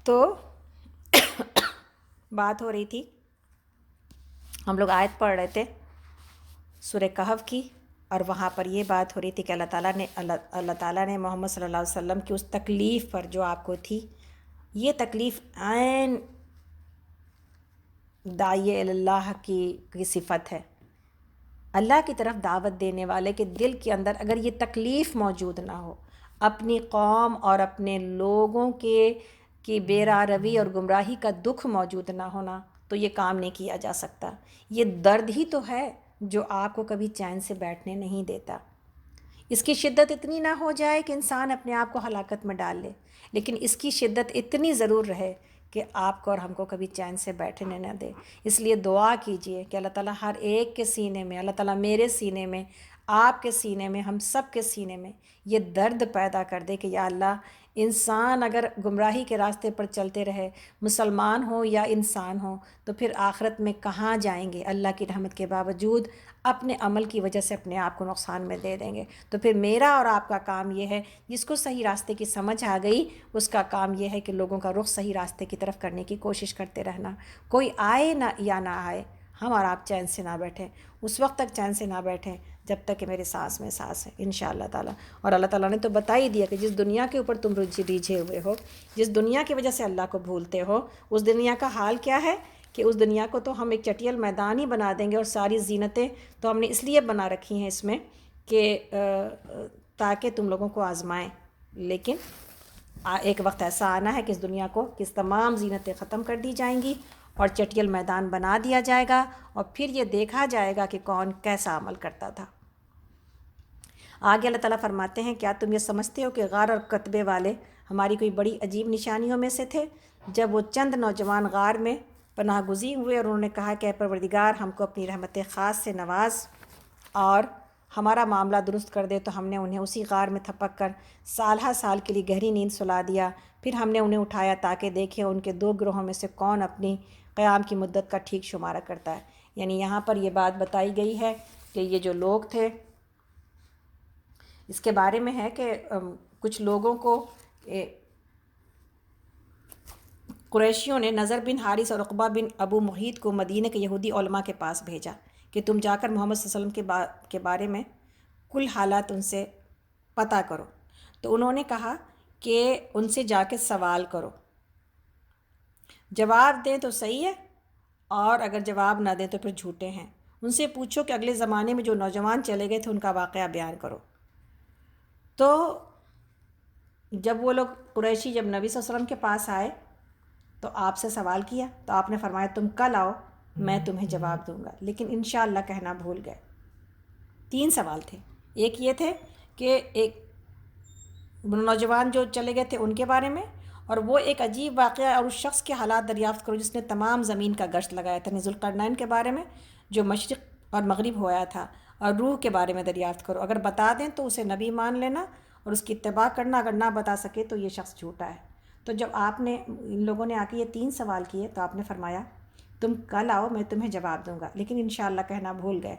تو بات ہو رہی تھی، ہم لوگ آیت پڑھ رہے تھے سورہ کہف کی، اور وہاں پر یہ بات ہو رہی تھی کہ اللہ تعالیٰ نے محمد صلی اللہ علیہ وسلم کی اس تکلیف پر جو آپ کو تھی، یہ تکلیف عین داعی اللہ کی صفت ہے۔ اللہ کی طرف دعوت دینے والے کے دل کے اندر اگر یہ تکلیف موجود نہ ہو، اپنی قوم اور اپنے لوگوں کی بے راہ روی اور گمراہی کا دکھ موجود نہ ہونا، تو یہ کام نہیں کیا جا سکتا۔ یہ درد ہی تو ہے جو آپ کو کبھی چین سے بیٹھنے نہیں دیتا۔ اس کی شدت اتنی نہ ہو جائے کہ انسان اپنے آپ کو ہلاکت میں ڈال لے، لیکن اس کی شدت اتنی ضرور رہے کہ آپ کو اور ہم کو کبھی چین سے بیٹھنے نہ دے۔ اس لیے دعا کیجئے کہ اللہ تعالیٰ ہر ایک کے سینے میں، اللہ تعالیٰ میرے سینے میں، آپ کے سینے میں، ہم سب کے سینے میں یہ درد پیدا کر دے کہ یا اللہ، انسان اگر گمراہی کے راستے پر چلتے رہے، مسلمان ہو یا انسان ہو، تو پھر آخرت میں کہاں جائیں گے؟ اللہ کی رحمت کے باوجود اپنے عمل کی وجہ سے اپنے آپ کو نقصان میں دے دیں گے۔ تو پھر میرا اور آپ کا کام یہ ہے، جس کو صحیح راستے کی سمجھ آ گئی، اس کا کام یہ ہے کہ لوگوں کا رخ صحیح راستے کی طرف کرنے کی کوشش کرتے رہنا۔ کوئی آئے نہ یا نہ آئے، ہم اور آپ چین سے نہ بیٹھیں، اس وقت تک چین سے نہ بیٹھیں جب تک کہ میرے سانس میں سانس ہے، انشاءاللہ تعالیٰ۔ اور اللہ تعالیٰ نے تو بتا ہی دیا کہ جس دنیا کے اوپر تم ریجھے ہوئے ہو، جس دنیا کی وجہ سے اللہ کو بھولتے ہو، اس دنیا کا حال کیا ہے کہ اس دنیا کو تو ہم ایک چٹیل میدان ہی بنا دیں گے، اور ساری زینتیں تو ہم نے اس لیے بنا رکھی ہیں اس میں کہ تاکہ تم لوگوں کو آزمائیں، لیکن ایک وقت ایسا آنا ہے کہ اس دنیا کو کس تمام زینتیں ختم کر دی جائیں گی اور چٹیل میدان بنا دیا جائے گا، اور پھر یہ دیکھا جائے گا کہ کون کیسا عمل کرتا تھا۔ آگے اللہ تعالیٰ فرماتے ہیں، کیا تم یہ سمجھتے ہو کہ غار اور کتبے والے ہماری کوئی بڑی عجیب نشانیوں میں سے تھے؟ جب وہ چند نوجوان غار میں پناہ گزین ہوئے اور انہوں نے کہا کہ اے پروردگار، ہم کو اپنی رحمت خاص سے نواز اور ہمارا معاملہ درست کر دے، تو ہم نے انہیں اسی غار میں تھپک کر سالہ سال کے لیے گہری نیند سلا دیا۔ پھر ہم نے انہیں اٹھایا تاکہ دیکھیں ان کے دو گروہوں میں سے کون اپنی قیام کی مدت کا ٹھیک شمارہ کرتا ہے۔ یعنی یہاں پر یہ بات بتائی گئی ہے کہ یہ جو لوگ تھے، اس کے بارے میں ہے کہ کچھ لوگوں کو قریشیوں نے نضر بن حارث اور عقبہ بن ابو محیط کو مدینہ کے یہودی علماء کے پاس بھیجا کہ تم جا کر محمد صلی اللہ علیہ وسلم کے بارے میں کل حالات ان سے پتہ کرو۔ تو انہوں نے کہا کہ ان سے جا کے سوال کرو، جواب دیں تو صحیح ہے، اور اگر جواب نہ دیں تو پھر جھوٹے ہیں۔ ان سے پوچھو کہ اگلے زمانے میں جو نوجوان چلے گئے تھے ان کا واقعہ بیان کرو۔ تو جب وہ لوگ قریشی جب نبی صلی اللہ علیہ وسلم کے پاس آئے تو آپ سے سوال کیا، تو آپ نے فرمایا تم کل آؤ، میں تمہیں جواب دوں گا، لیکن انشاءاللہ کہنا بھول گئے۔ 3 سوال تھے، ایک یہ تھے کہ ایک نوجوان جو چلے گئے تھے ان کے بارے میں، اور وہ ایک عجیب واقعہ اور اس شخص کے حالات دریافت کرو جس نے تمام زمین کا گشت لگایا تھا، ذوالقرنین کے بارے میں جو مشرق اور مغرب ہوا تھا، اور روح کے بارے میں دریافت کرو، اگر بتا دیں تو اسے نبی مان لینا اور اس کی اتباع کرنا، اگر نہ بتا سکے تو یہ شخص جھوٹا ہے۔ تو جب آپ نے ان لوگوں نے آ کے یہ 3 سوال کیے تو آپ نے فرمایا تم کل آؤ، میں تمہیں جواب دوں گا، لیکن انشاءاللہ کہنا بھول گئے۔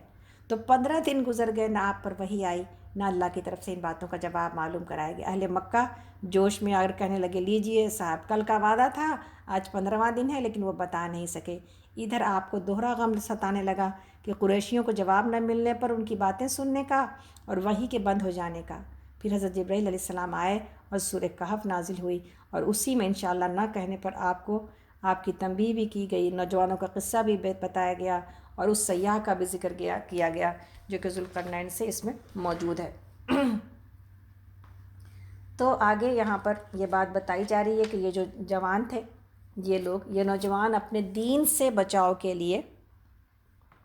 تو 15 دن گزر گئے، نہ آپ پر وحی آئی، نہ اللہ کی طرف سے ان باتوں کا جواب معلوم کرایا گیا۔ اہل مکہ جوش میں اگر کہنے لگے لیجئے صاحب کل کا وعدہ تھا، آج 15واں دن ہے، لیکن وہ بتا نہیں سکے۔ ادھر آپ کو دوہرا غم ستانے لگا کہ قریشیوں کو جواب نہ ملنے پر ان کی باتیں سننے کا اور وحی کے بند ہو جانے کا۔ پھر حضرت جبرائیل علیہ السلام آئے اور سورہ کہف نازل ہوئی، اور اسی میں انشاءاللہ نہ کہنے پر آپ کو آپ کی تنبیہ بھی کی گئی، نوجوانوں کا قصہ بھی بتایا گیا، اور اس سیاح کا بھی ذکر کیا گیا جو کہ ذوالقرنین سے اس میں موجود ہے۔ تو آگے یہاں پر یہ بات بتائی جا رہی ہے کہ یہ جو جوان تھے، یہ نوجوان اپنے دین سے بچاؤ کے لیے،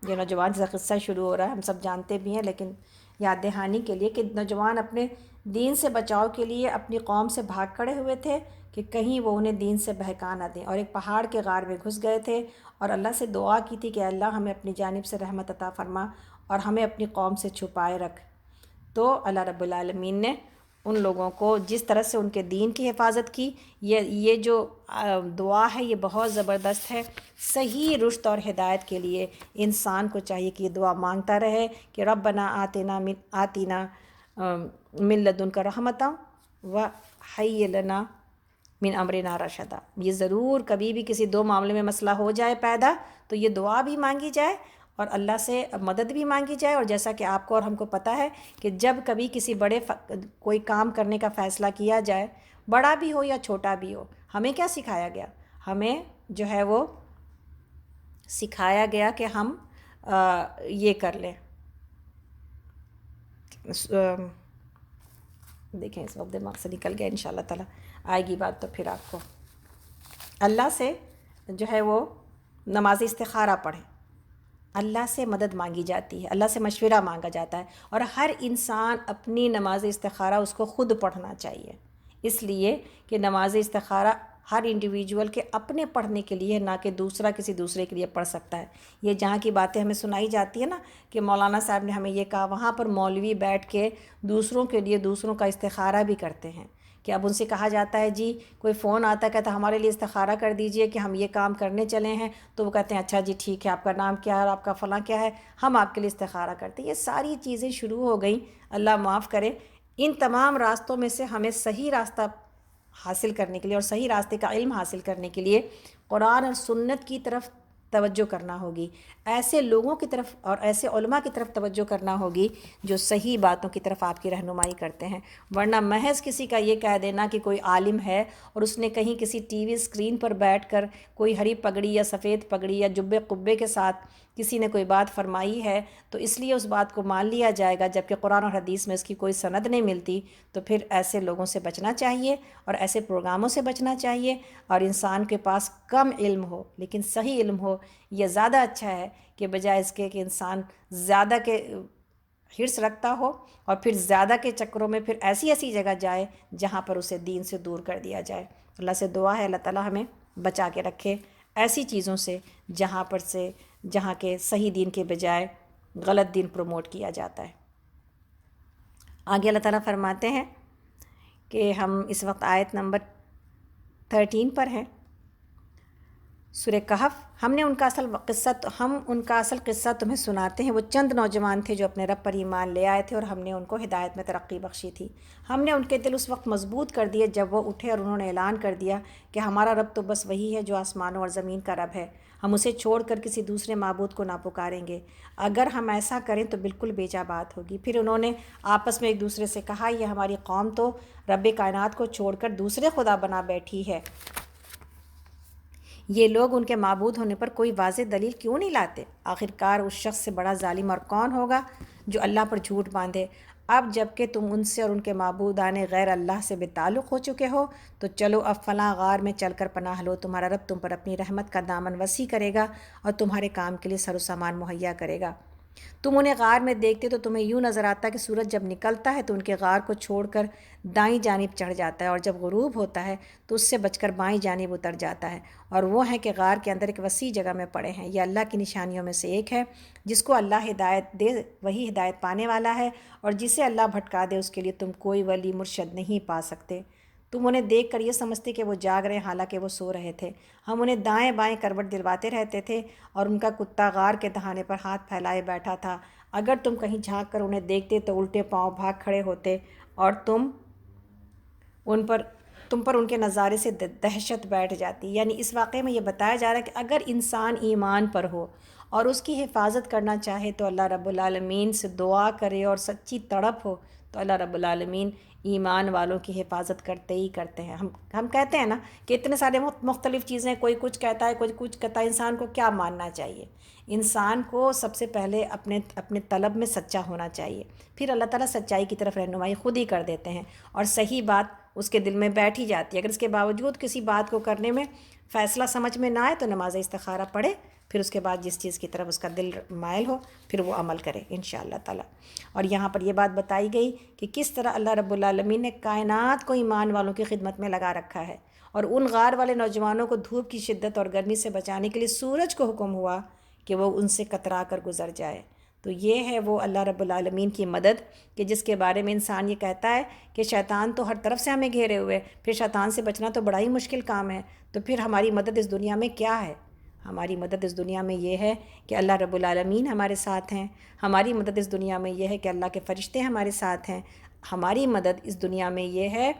یہ نوجوان جیسا قصہ شروع ہو رہا ہے ہم سب جانتے بھی ہیں، لیکن یاد دہانی کے لیے کہ نوجوان اپنے دین سے بچاؤ کے لیے اپنی قوم سے بھاگ کھڑے ہوئے تھے کہ کہیں وہ انہیں دین سے بہکا نہ دیں، اور ایک پہاڑ کے غار میں گھس گئے تھے اور اللہ سے دعا کی تھی کہ اللہ ہمیں اپنی جانب سے رحمت عطا فرما اور ہمیں اپنی قوم سے چھپائے رکھ۔ تو اللہ رب العالمین نے ان لوگوں کو جس طرح سے ان کے دین کی حفاظت کی، یہ جو دعا ہے یہ بہت زبردست ہے۔ صحیح رشد اور ہدایت کے لیے انسان کو چاہیے کہ یہ دعا مانگتا رہے کہ ربنا آتینا من لدنک رحمتا وہیئ لنا من امرنا رشدا، یہ ضرور کبھی بھی کسی دو معاملے میں مسئلہ ہو جائے پیدا تو یہ دعا بھی مانگی جائے اور اللہ سے مدد بھی مانگی جائے۔ اور جیسا کہ آپ کو اور ہم کو پتہ ہے کہ جب کبھی کسی بڑے کوئی کام کرنے کا فیصلہ کیا جائے، بڑا بھی ہو یا چھوٹا بھی ہو، ہمیں کیا سکھایا گیا؟ ہمیں جو ہے وہ سکھایا گیا کہ ہم یہ کر لیں، دیکھیں اس وقت دماغ سے نکل گیا، انشاءاللہ تعالیٰ آئے گی بات تو پھر آپ کو۔ اللہ سے جو ہے وہ نماز استخارہ پڑھیں، اللہ سے مدد مانگی جاتی ہے، اللہ سے مشورہ مانگا جاتا ہے، اور ہر انسان اپنی نماز استخارہ اس کو خود پڑھنا چاہیے، اس لیے کہ نماز استخارہ ہر انڈیویجول کے اپنے پڑھنے کے لیے، نہ کہ دوسرا کسی دوسرے کے لیے پڑھ سکتا ہے۔ یہ جہاں کی باتیں ہمیں سنائی جاتی ہے نا کہ مولانا صاحب نے ہمیں یہ کہا، وہاں پر مولوی بیٹھ کے دوسروں کے لیے دوسروں کا استخارہ بھی کرتے ہیں، کہ اب ان سے کہا جاتا ہے جی کوئی فون آتا ہے کہتا ہمارے لیے استخارہ کر دیجئے کہ ہم یہ کام کرنے چلے ہیں، تو وہ کہتے ہیں اچھا جی ٹھیک ہے، آپ کا نام کیا ہے اور آپ کا فلاں کیا ہے، ہم آپ کے لیے استخارہ کرتے ہیں۔ یہ ساری چیزیں شروع ہو گئیں، اللہ معاف کرے۔ ان تمام راستوں میں سے ہمیں صحیح راستہ حاصل کرنے کے لیے اور صحیح راستے کا علم حاصل کرنے کے لیے قرآن اور سنت کی طرف توجہ کرنا ہوگی، ایسے لوگوں کی طرف اور ایسے علماء کی طرف توجہ کرنا ہوگی جو صحیح باتوں کی طرف آپ کی رہنمائی کرتے ہیں، ورنہ محض کسی کا یہ کہہ دینا کہ کوئی عالم ہے اور اس نے کہیں کسی ٹی وی اسکرین پر بیٹھ کر کوئی ہری پگڑی یا سفید پگڑی یا جبے قبے کے ساتھ کسی نے کوئی بات فرمائی ہے تو اس لیے اس بات کو مان لیا جائے گا، جبکہ قرآن اور حدیث میں اس کی کوئی سند نہیں ملتی، تو پھر ایسے لوگوں سے بچنا چاہیے اور ایسے پروگراموں سے بچنا چاہیے۔ اور انسان کے پاس کم علم ہو لیکن صحیح علم ہو، یہ زیادہ اچھا ہے کہ بجائے اس کے کہ انسان زیادہ کے حرص رکھتا ہو اور پھر زیادہ کے چکروں میں پھر ایسی ایسی جگہ جائے جہاں پر اسے دین سے دور کر دیا جائے۔ اللہ سے دعا ہے اللہ تعالیٰ ہمیں بچا کے رکھے ایسی چیزوں سے جہاں کے صحیح دین کے بجائے غلط دین پروموٹ کیا جاتا ہے۔ آگے اللہ تعالیٰ فرماتے ہیں کہ ہم اس وقت آیت نمبر 13 پر ہیں، سورہ کہف۔ ہم ان کا اصل قصہ تمہیں سناتے ہیں۔ وہ چند نوجوان تھے جو اپنے رب پر ایمان لے آئے تھے اور ہم نے ان کو ہدایت میں ترقی بخشی تھی۔ ہم نے ان کے دل اس وقت مضبوط کر دیے جب وہ اٹھے اور انہوں نے اعلان کر دیا کہ ہمارا رب تو بس وہی ہے جو آسمانوں اور زمین کا رب ہے، ہم اسے چھوڑ کر کسی دوسرے معبود کو نہ پکاریں گے۔ اگر ہم ایسا کریں تو بالکل بیجا بات ہوگی۔ پھر انہوں نے آپس میں ایک دوسرے سے کہا، یہ ہماری قوم تو رب کائنات کو چھوڑ کر دوسرے خدا بنا بیٹھی ہے، یہ لوگ ان کے معبود ہونے پر کوئی واضح دلیل کیوں نہیں لاتے؟ آخرکار اس شخص سے بڑا ظالم اور کون ہوگا جو اللہ پر جھوٹ باندھے۔ اب جب کہ تم ان سے اور ان کے معبودان غیر اللہ سے بے تعلق ہو چکے ہو تو چلو اب فلاں غار میں چل کر پناہ لو، تمہارا رب تم پر اپنی رحمت کا دامن وسیع کرے گا اور تمہارے کام کے لیے سر و سامان مہیا کرے گا۔ تم انہیں غار میں دیکھتے تو تمہیں یوں نظر آتا کہ سورج جب نکلتا ہے تو ان کے غار کو چھوڑ کر دائیں جانب چڑھ جاتا ہے اور جب غروب ہوتا ہے تو اس سے بچ کر بائیں جانب اتر جاتا ہے، اور وہ ہیں کہ غار کے اندر ایک وسیع جگہ میں پڑے ہیں۔ یہ اللہ کی نشانیوں میں سے ایک ہے، جس کو اللہ ہدایت دے وہی ہدایت پانے والا ہے، اور جسے اللہ بھٹکا دے اس کے لیے تم کوئی ولی مرشد نہیں پا سکتے۔ تم انہیں دیکھ کر یہ سمجھتے کہ وہ جاگ رہے حالانکہ وہ سو رہے تھے۔ ہم انہیں دائیں بائیں کروٹ دلواتے رہتے تھے اور ان کا کتا غار کے دہانے پر ہاتھ پھیلائے بیٹھا تھا۔ اگر تم کہیں جھانک کر انہیں دیکھتے تو الٹے پاؤں بھاگ کھڑے ہوتے اور تم پر ان کے نظارے سے دہشت بیٹھ جاتی۔ یعنی اس واقعے میں یہ بتایا جا رہا ہے کہ اگر انسان ایمان پر ہو اور اس کی حفاظت کرنا چاہے تو اللہ رب العالمین سے دعا کرے اور سچی تڑپ ہو تو اللہ رب العالمین ایمان والوں کی حفاظت کرتے ہی کرتے ہیں۔ ہم کہتے ہیں نا کہ اتنے سارے مختلف چیزیں، کوئی کچھ کہتا ہے کوئی کچھ کہتا ہے، انسان کو کیا ماننا چاہیے؟ انسان کو سب سے پہلے اپنے طلب میں سچا ہونا چاہیے، پھر اللہ تعالیٰ سچائی کی طرف رہنمائی خود ہی کر دیتے ہیں اور صحیح بات اس کے دل میں بیٹھ ہی جاتی ہے۔ اگر اس کے باوجود کسی بات کو کرنے میں فیصلہ سمجھ میں نہ آئے تو نماز استخارہ پڑھے، پھر اس کے بعد جس چیز کی طرف اس کا دل مائل ہو پھر وہ عمل کرے انشاءاللہ تعالیٰ۔ اور یہاں پر یہ بات بتائی گئی کہ کس طرح اللہ رب العالمین نے کائنات کو ایمان والوں کی خدمت میں لگا رکھا ہے، اور ان غار والے نوجوانوں کو دھوپ کی شدت اور گرمی سے بچانے کے لیے سورج کو حکم ہوا کہ وہ ان سے کترا کر گزر جائے۔ تو یہ ہے وہ اللہ رب العالمین کی مدد کہ جس کے بارے میں انسان یہ کہتا ہے کہ شیطان تو ہر طرف سے ہمیں گھیرے ہوئے، پھر شیطان سے بچنا تو بڑا ہی مشکل کام ہے، تو پھر ہماری مدد اس دنیا میں کیا ہے؟ ہماری مدد اس دنیا میں یہ ہے کہ اللہ رب العالمین ہمارے ساتھ ہیں، ہماری مدد اس دنیا میں یہ ہے کہ اللہ کے فرشتے ہمارے ساتھ ہیں، ہماری مدد اس دنیا میں یہ ہے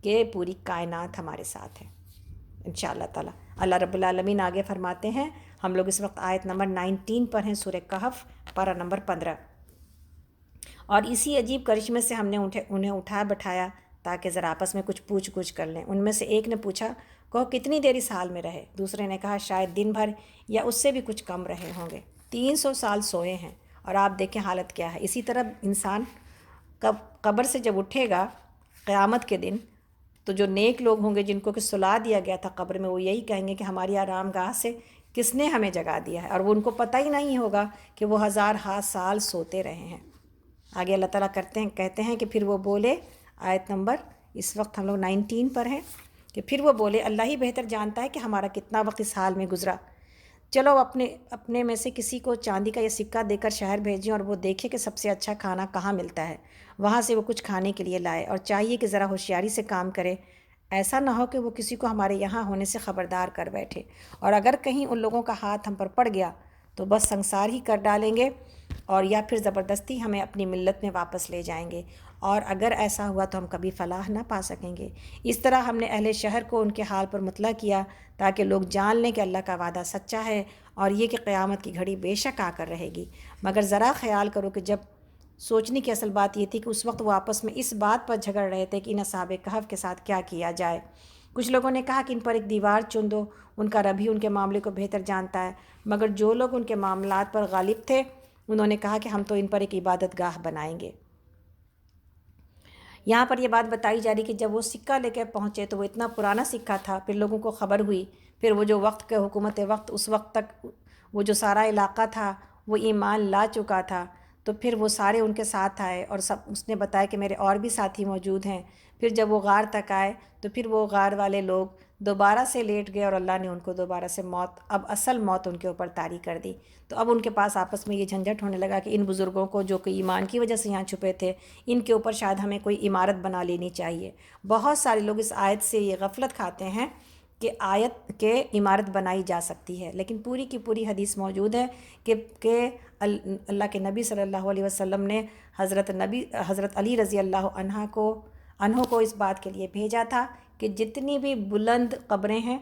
کہ پوری کائنات ہمارے ساتھ ہے۔ انشاءاللہ تعالی۔ اللہ رب العالمین آگے فرماتے ہیں، ہم لوگ اس وقت آیت نمبر 19 پر ہیں، سورہ کہف پارہ نمبر 15۔ اور اسی عجیب کرشمے سے ہم نے انہیں اٹھا بٹھایا تاکہ ذرا آپس میں کچھ پوچھ گچھ کر لیں۔ ان میں سے ایک نے پوچھا، کہو کتنی دیر اس حال میں رہے؟ دوسرے نے کہا شاید دن بھر یا اس سے بھی کچھ کم رہے ہوں گے۔ 300 سال سوئے ہیں، اور آپ دیکھیں حالت کیا ہے۔ اسی طرح انسان قبر سے جب اٹھے گا قیامت کے دن، تو جو نیک لوگ ہوں گے جن کو کہ سلا دیا گیا تھا قبر میں، وہ یہی کہیں گے کہ ہماری آرام گاہ سے کس نے ہمیں جگا دیا ہے، اور وہ ان کو پتہ ہی نہیں ہوگا کہ وہ ہزار ہا سال سوتے رہے ہیں۔ آگے اللہ تعالیٰ کہتے ہیں کہ پھر وہ بولے، آیت نمبر اس وقت ہم لوگ 19 پر ہیں، کہ پھر وہ بولے اللہ ہی بہتر جانتا ہے کہ ہمارا کتنا وقت اس حال میں گزرا۔ چلو اپنے میں سے کسی کو چاندی کا یہ سکہ دے کر شہر بھیجیں، اور وہ دیکھے کہ سب سے اچھا کھانا کہاں ملتا ہے، وہاں سے وہ کچھ کھانے کے لیے لائے، اور چاہیے کہ ذرا ہوشیاری سے کام کرے، ایسا نہ ہو کہ وہ کسی کو ہمارے یہاں ہونے سے خبردار کر بیٹھے، اور اگر کہیں ان لوگوں کا ہاتھ ہم پر پڑ گیا تو بس سنسار ہی کر ڈالیں گے، اور یا پھر زبردستی ہمیں اپنی ملت میں واپس لے جائیں گے، اور اگر ایسا ہوا تو ہم کبھی فلاح نہ پا سکیں گے۔ اس طرح ہم نے اہل شہر کو ان کے حال پر مطلع کیا تاکہ لوگ جان لیں کہ اللہ کا وعدہ سچا ہے، اور یہ کہ قیامت کی گھڑی بے شک آ کر رہے گی۔ مگر ذرا خیال کرو کہ جب سوچنے کی اصل بات یہ تھی کہ اس وقت وہ آپس میں اس بات پر جھگڑ رہے تھے کہ ان اصحاب کہف کے ساتھ کیا کیا جائے۔ کچھ لوگوں نے کہا کہ ان پر ایک دیوار چن دو، ان کا رب ہی ان کے معاملے کو بہتر جانتا ہے، مگر جو لوگ ان کے معاملات پر غالب تھے انہوں نے کہا کہ ہم تو ان پر ایک عبادت گاہ بنائیں گے۔ یہاں پر یہ بات بتائی جا رہی کہ جب وہ سکہ لے کے پہنچے تو وہ اتنا پرانا سکہ تھا، پھر لوگوں کو خبر ہوئی، پھر وہ جو وقت کے حکومت وقت اس وقت تک وہ جو سارا علاقہ تھا وہ ایمان لا چکا تھا، تو پھر وہ سارے ان کے ساتھ آئے، اور اس نے بتایا کہ میرے اور بھی ساتھی موجود ہیں۔ پھر جب وہ غار تک آئے تو پھر وہ غار والے لوگ دوبارہ سے لیٹ گئے، اور اللہ نے ان کو دوبارہ سے اب اصل موت ان کے اوپر طاری کر دی۔ تو اب ان کے پاس آپس میں یہ جھنجھٹ ہونے لگا کہ ان بزرگوں کو جو کہ ایمان کی وجہ سے یہاں چھپے تھے، ان کے اوپر شاید ہمیں کوئی عمارت بنا لینی چاہیے۔ بہت سارے لوگ اس آیت سے یہ غفلت کھاتے ہیں کہ آیت کے عمارت بنائی جا سکتی ہے، لیکن پوری کی پوری حدیث موجود ہے کہ اللہ کے نبی صلی اللہ علیہ وسلم نے حضرت علی رضی اللہ عنہ کو اس بات کے لیے بھیجا تھا کہ جتنی بھی بلند قبریں ہیں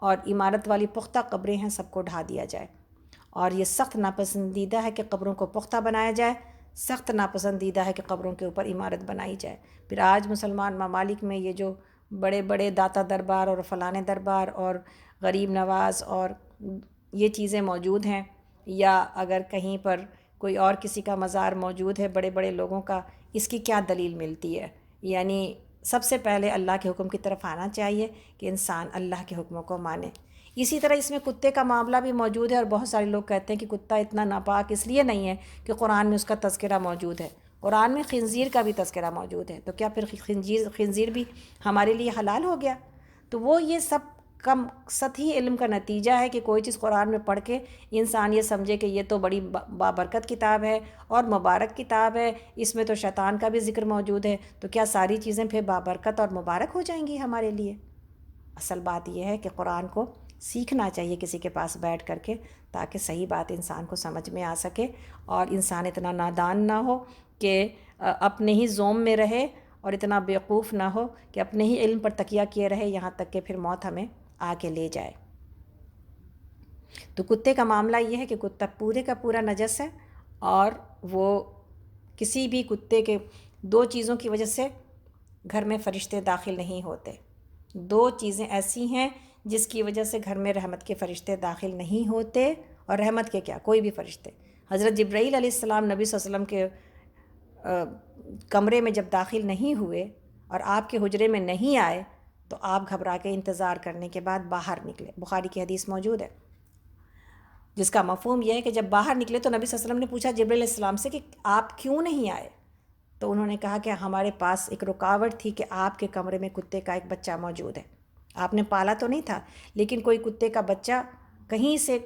اور عمارت والی پختہ قبریں ہیں سب کو ڈھا دیا جائے، اور یہ سخت ناپسندیدہ ہے کہ قبروں کو پختہ بنایا جائے، سخت ناپسندیدہ ہے کہ قبروں کے اوپر عمارت بنائی جائے۔ پھر آج مسلمان ممالک میں یہ جو بڑے بڑے داتا دربار اور فلانے دربار اور غریب نواز اور یہ چیزیں موجود ہیں، یا اگر کہیں پر کوئی اور کسی کا مزار موجود ہے بڑے بڑے لوگوں کا، اس کی کیا دلیل ملتی ہے؟ یعنی سب سے پہلے اللہ کے حکم کی طرف آنا چاہیے کہ انسان اللہ کے حکموں کو مانے۔ اسی طرح اس میں کتے کا معاملہ بھی موجود ہے، اور بہت سارے لوگ کہتے ہیں کہ کتا اتنا ناپاک اس لیے نہیں ہے کہ قرآن میں اس کا تذکرہ موجود ہے، قرآن میں خنزیر کا بھی تذکرہ موجود ہے، تو کیا پھر خنزیر بھی ہمارے لیے حلال ہو گیا؟ تو وہ یہ سب کم سطحی علم کا نتیجہ ہے کہ کوئی چیز قرآن میں پڑھ کے انسان یہ سمجھے کہ یہ تو بڑی بابرکت کتاب ہے اور مبارک کتاب ہے، اس میں تو شیطان کا بھی ذکر موجود ہے، تو کیا ساری چیزیں پھر بابرکت اور مبارک ہو جائیں گی ہمارے لیے؟ اصل بات یہ ہے کہ قرآن کو سیکھنا چاہیے کسی کے پاس بیٹھ کر کے، تاکہ صحیح بات انسان کو سمجھ میں آ سکے، اور انسان اتنا نادان نہ ہو کہ اپنے ہی زوم میں رہے، اور اتنا بیوقوف نہ ہو کہ اپنے ہی علم پر تکیہ کیے رہے، یہاں تک کہ پھر موت ہمیں آ کے لے جائے۔ تو کتے کا معاملہ یہ ہے کہ کتا پورے کا پورا نجس ہے، اور وہ کسی بھی کتے کے 2 چیزوں کی وجہ سے گھر میں فرشتے داخل نہیں ہوتے۔ 2 چیزیں ایسی ہیں جس کی وجہ سے گھر میں رحمت کے فرشتے داخل نہیں ہوتے، اور رحمت کے کیا، کوئی بھی فرشتے۔ حضرت جبرائیل علیہ السلام نبی صلی اللہ علیہ وسلم کے کمرے میں جب داخل نہیں ہوئے اور آپ کے حجرے میں نہیں آئے، تو آپ گھبرا کے انتظار کرنے کے بعد باہر نکلے۔ بخاری کی حدیث موجود ہے، جس کا مفہوم یہ ہے کہ جب باہر نکلے تو نبی صلی اللہ علیہ وسلم نے پوچھا جبرائیل علیہ السلام سے کہ آپ کیوں نہیں آئے؟ تو انہوں نے کہا کہ ہمارے پاس ایک رکاوٹ تھی کہ آپ کے کمرے میں کتے کا ایک بچہ موجود ہے۔ آپ نے پالا تو نہیں تھا، لیکن کوئی کتے کا بچہ کہیں سے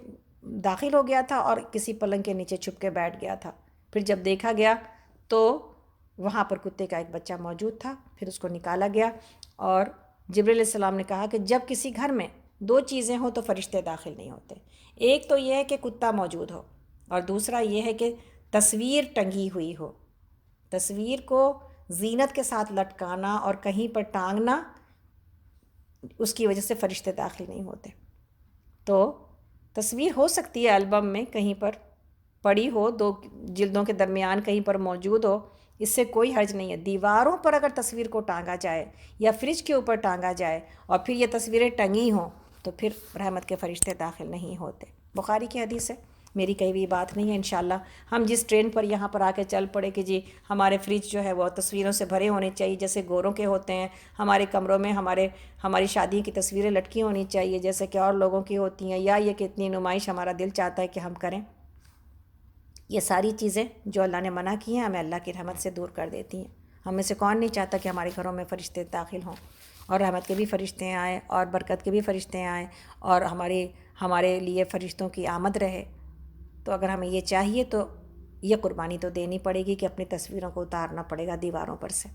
داخل ہو گیا تھا اور کسی پلنگ کے نیچے چھپ کے بیٹھ گیا تھا۔ پھر جب دیکھا گیا تو وہاں پر کتے کا ایک بچہ موجود تھا، پھر اس کو نکالا گیا، اور جبرائیل علیہ السلام نے کہا کہ جب کسی گھر میں 2 چیزیں ہوں تو فرشتے داخل نہیں ہوتے۔ ایک تو یہ ہے کہ کتا موجود ہو، اور دوسرا یہ ہے کہ تصویر ٹنگی ہوئی ہو۔ تصویر کو زینت کے ساتھ لٹکانا اور کہیں پر ٹانگنا اس کی وجہ سے فرشتے داخل نہیں ہوتے۔ تو تصویر ہو سکتی ہے البم میں کہیں پر پڑی ہو، دو جلدوں کے درمیان کہیں پر موجود ہو، اس سے کوئی حرج نہیں ہے۔ دیواروں پر اگر تصویر کو ٹانگا جائے یا فریج کے اوپر ٹانگا جائے اور پھر یہ تصویریں ٹنگی ہوں تو پھر رحمت کے فرشتے داخل نہیں ہوتے۔ بخاری کی حدیث ہے، میری کہی ہوئی بات نہیں ہے۔ انشاءاللہ ہم جس ٹرین پر یہاں پر آ کے چل پڑے کہ جی ہمارے فریج جو ہے وہ تصویروں سے بھرے ہونے چاہیے جیسے گوروں کے ہوتے ہیں، ہمارے کمروں میں ہماری شادی کی تصویریں لٹکی ہونی چاہیے جیسے کہ اور لوگوں کی ہوتی ہیں، یا یہ کہ اتنی نمائش ہمارا دل چاہتا ہے کہ ہم کریں، یہ ساری چیزیں جو اللہ نے منع کی ہیں ہمیں اللہ کی رحمت سے دور کر دیتی ہیں۔ ہم میں سے کون نہیں چاہتا کہ ہمارے گھروں میں فرشتے داخل ہوں اور رحمت کے بھی فرشتے آئیں اور برکت کے بھی فرشتے آئیں اور ہمارے لیے فرشتوں کی آمد رہے۔ تو اگر ہمیں یہ چاہیے تو یہ قربانی تو دینی پڑے گی کہ اپنی تصویروں کو اتارنا پڑے گا دیواروں پر سے۔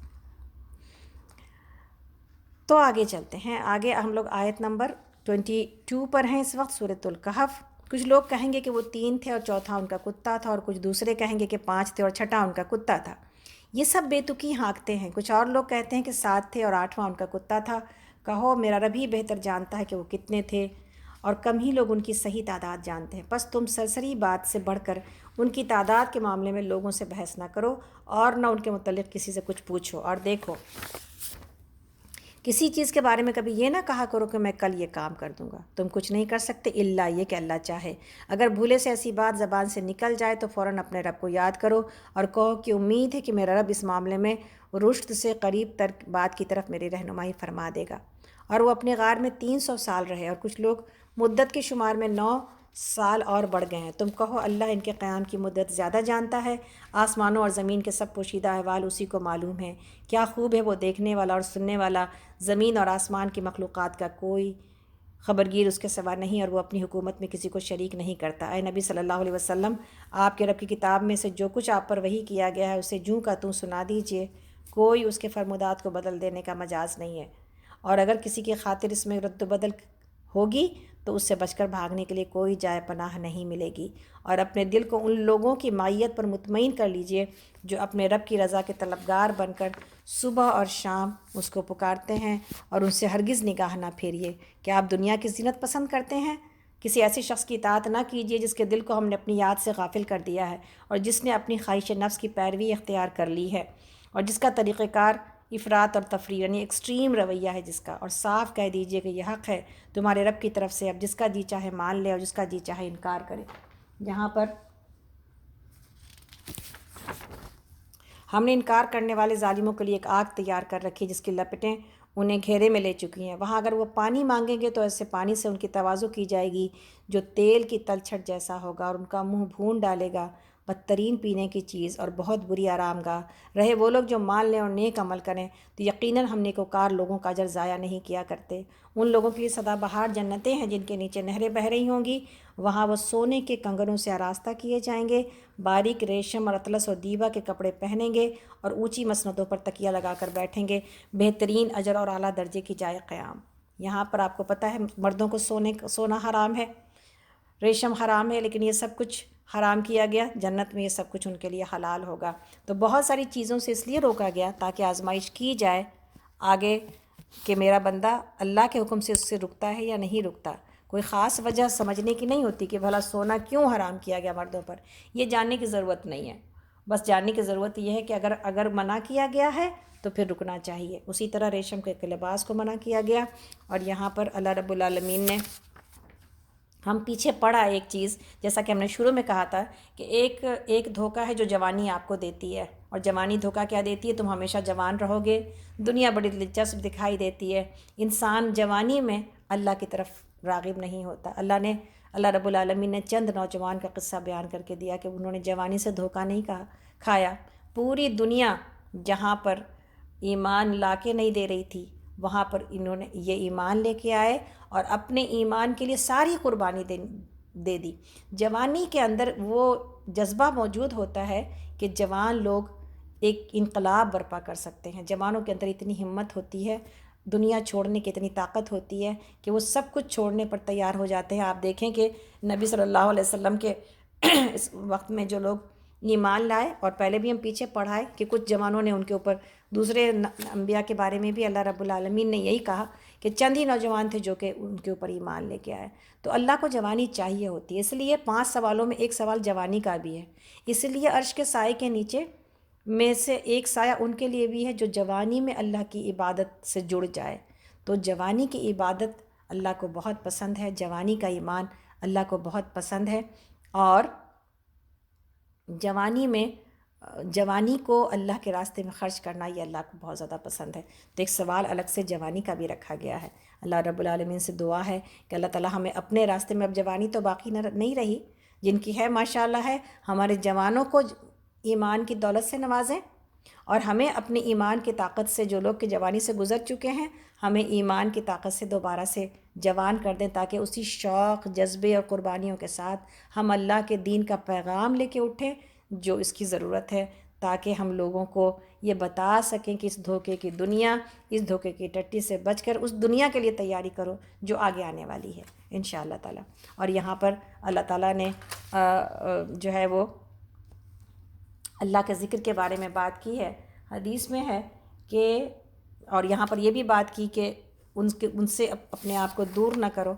تو آگے چلتے ہیں، آگے ہم لوگ آیت نمبر 22 پر ہیں اس وقت، سورۃ الکہف۔ کچھ لوگ کہیں گے کہ وہ 3 تھے اور چوتھا ان کا کتا تھا، اور کچھ دوسرے کہیں گے کہ 5 تھے اور چھٹا ان کا کتا تھا۔ یہ سب بے تکی ہانکتے ہیں۔ کچھ اور لوگ کہتے ہیں کہ 7 تھے اور 8واں ان کا کتا تھا۔ کہو میرا رب ہی بہتر جانتا ہے کہ وہ کتنے تھے، اور کم ہی لوگ ان کی صحیح تعداد جانتے ہیں۔ بس تم سرسری بات سے بڑھ کر ان کی تعداد کے معاملے میں لوگوں سے بحث نہ کرو اور نہ ان کے متعلق کسی سے کچھ پوچھو، اور دیکھو کسی چیز کے بارے میں کبھی یہ نہ کہا کرو کہ میں کل یہ کام کر دوں گا، تم کچھ نہیں کر سکتے الا یہ کہ اللہ چاہے۔ اگر بھولے سے ایسی بات زبان سے نکل جائے تو فوراً اپنے رب کو یاد کرو اور کہو کہ امید ہے کہ میرا رب اس معاملے میں رشد سے قریب تر بات کی طرف میری رہنمائی فرما دے گا۔ اور وہ اپنے غار میں 300 سال رہے، اور کچھ لوگ مدت کے شمار میں 9 سال اور بڑھ گئے ہیں۔ تم کہو اللہ ان کے قیام کی مدت زیادہ جانتا ہے، آسمانوں اور زمین کے سب پوشیدہ احوال اسی کو معلوم ہے۔ کیا خوب ہے وہ دیکھنے والا اور سننے والا، زمین اور آسمان کی مخلوقات کا کوئی خبرگیر اس کے سوا نہیں، اور وہ اپنی حکومت میں کسی کو شریک نہیں کرتا۔ اے نبی صلی اللہ علیہ وسلم، آپ کے رب کی کتاب میں سے جو کچھ آپ پر وحی کیا گیا ہے اسے جوں کا توں سنا دیجئے، کوئی اس کے فرمودات کو بدل دینے کا مجاز نہیں ہے، اور اگر کسی کی خاطر اس میں رد و بدل ہوگی تو اس سے بچ کر بھاگنے کے لیے کوئی جائے پناہ نہیں ملے گی۔ اور اپنے دل کو ان لوگوں کی معیت پر مطمئن کر لیجئے جو اپنے رب کی رضا کے طلبگار بن کر صبح اور شام اس کو پکارتے ہیں، اور ان سے ہرگز نگاہ نہ پھیریے۔ کیا آپ دنیا کی زینت پسند کرتے ہیں؟ کسی ایسے شخص کی اطاعت نہ کیجیے جس کے دل کو ہم نے اپنی یاد سے غافل کر دیا ہے، اور جس نے اپنی خواہش نفس کی پیروی اختیار کر لی ہے، اور جس کا طریقہ کار افراط اور تفریح یعنی ایکسٹریم رویہ ہے جس کا۔ اور صاف کہہ دیجئے کہ یہ حق ہے تمہارے رب کی طرف سے، اب جس کا جی چاہے مان لے اور جس کا جی چاہے انکار کرے۔ یہاں پر ہم نے انکار کرنے والے ظالموں کے لیے ایک آگ تیار کر رکھی جس کی لپٹیں انہیں گھیرے میں لے چکی ہیں۔ وہاں اگر وہ پانی مانگیں گے تو ایسے پانی سے ان کی تواضع کی جائے گی جو تیل کی تلچھٹ جیسا ہوگا، اور ان کا منہ بھون ڈالے گا بدترین پینے کی چیز اور بہت بری آرام گاہ۔ رہے وہ لوگ جو مان لیں اور نیک عمل کریں تو یقیناً ہم نیکوکار لوگوں کا اجر ضائع نہیں کیا کرتے۔ ان لوگوں کے لیے سدا بہار جنتیں ہیں جن کے نیچے نہریں بہہ رہی ہوں گی، وہاں وہ سونے کے کنگنوں سے آراستہ کیے جائیں گے، باریک ریشم اور اطلس اور دیبا کے کپڑے پہنیں گے اور اونچی مسندوں پر تکیہ لگا کر بیٹھیں گے۔ بہترین اجر اور اعلیٰ درجے کی جائے قیام۔ یہاں پر آپ کو پتہ ہے مردوں کو سونا حرام ہے، ریشم حرام ہے، لیکن یہ سب کچھ حرام کیا گیا، جنت میں یہ سب کچھ ان کے لیے حلال ہوگا۔ تو بہت ساری چیزوں سے اس لیے روکا گیا تاکہ آزمائش کی جائے آگے کہ میرا بندہ اللہ کے حکم سے اس سے رکتا ہے یا نہیں رکتا۔ کوئی خاص وجہ سمجھنے کی نہیں ہوتی کہ بھلا سونا کیوں حرام کیا گیا مردوں پر، یہ جاننے کی ضرورت نہیں ہے۔ بس جاننے کی ضرورت یہ ہے کہ اگر منع کیا گیا ہے تو پھر رکنا چاہیے۔ اسی طرح ریشم کے لباس کو منع کیا گیا، اور یہاں پر اللہ رب العالمین نے ہم پیچھے پڑا ایک چیز، جیسا کہ ہم نے شروع میں کہا تھا کہ ایک دھوکہ ہے جو جوانی آپ کو دیتی ہے، اور جوانی دھوکہ کیا دیتی ہے؟ تم ہمیشہ جوان رہو گے، دنیا بڑی دلچسپ دکھائی دیتی ہے۔ انسان جوانی میں اللہ کی طرف راغب نہیں ہوتا۔ اللہ رب العالمین نے چند نوجوان کا قصہ بیان کر کے دیا کہ انہوں نے جوانی سے دھوکہ نہیں کھایا۔ پوری دنیا جہاں پر ایمان لا کے نہیں دے رہی تھی وہاں پر انہوں نے یہ ایمان لے کے آئے اور اپنے ایمان کے لیے ساری قربانی دے دی۔ جوانی کے اندر وہ جذبہ موجود ہوتا ہے کہ جوان لوگ ایک انقلاب برپا کر سکتے ہیں۔ جوانوں کے اندر اتنی ہمت ہوتی ہے، دنیا چھوڑنے کی اتنی طاقت ہوتی ہے کہ وہ سب کچھ چھوڑنے پر تیار ہو جاتے ہیں۔ آپ دیکھیں کہ نبی صلی اللہ علیہ وسلم کے اس وقت میں جو لوگ ایمان لائے، اور پہلے بھی ہم پیچھے پڑھائے کہ کچھ جوانوں نے ان کے اوپر، دوسرے انبیاء کے بارے میں بھی اللہ رب العالمین نے یہی کہا کہ چند ہی نوجوان تھے جو کہ ان کے اوپر ایمان لے کے آئے۔ تو اللہ کو جوانی چاہیے ہوتی ہے، اس لیے 5 سوالوں میں ایک سوال جوانی کا بھی ہے۔ اس لیے عرش کے سائے کے نیچے میں سے ایک سایہ ان کے لیے بھی ہے جو جوانی میں اللہ کی عبادت سے جڑ جائے۔ تو جوانی کی عبادت اللہ کو بہت پسند ہے، جوانی کا ایمان اللہ کو بہت پسند ہے، اور جوانی کو اللہ کے راستے میں خرچ کرنا یہ اللہ کو بہت زیادہ پسند ہے۔ تو ایک سوال الگ سے جوانی کا بھی رکھا گیا ہے۔ اللہ رب العالمین سے دعا ہے کہ اللہ تعالیٰ ہمیں اپنے راستے میں، اب جوانی تو باقی نہیں رہی، جن کی ہے ماشاءاللہ ہے، ہمارے جوانوں کو ایمان کی دولت سے نوازیں، اور ہمیں اپنے ایمان کی طاقت سے، جو لوگ کہ جوانی سے گزر چکے ہیں، ہمیں ایمان کی طاقت سے دوبارہ سے جوان کر دیں، تاکہ اسی شوق، جذبے اور قربانیوں کے ساتھ ہم اللہ کے دین کا پیغام لے کے اٹھیں جو اس کی ضرورت ہے، تاکہ ہم لوگوں کو یہ بتا سکیں کہ اس دھوکے کی دنیا، اس دھوکے کی ٹٹی سے بچ کر اس دنیا کے لیے تیاری کرو جو آگے آنے والی ہے انشاءاللہ تعالیٰ۔ اور یہاں پر اللہ تعالیٰ نے جو ہے وہ اللہ کے ذکر کے بارے میں بات کی ہے، حدیث میں ہے کہ، اور یہاں پر یہ بھی بات کی کہ ان سے اپنے آپ کو دور نہ کرو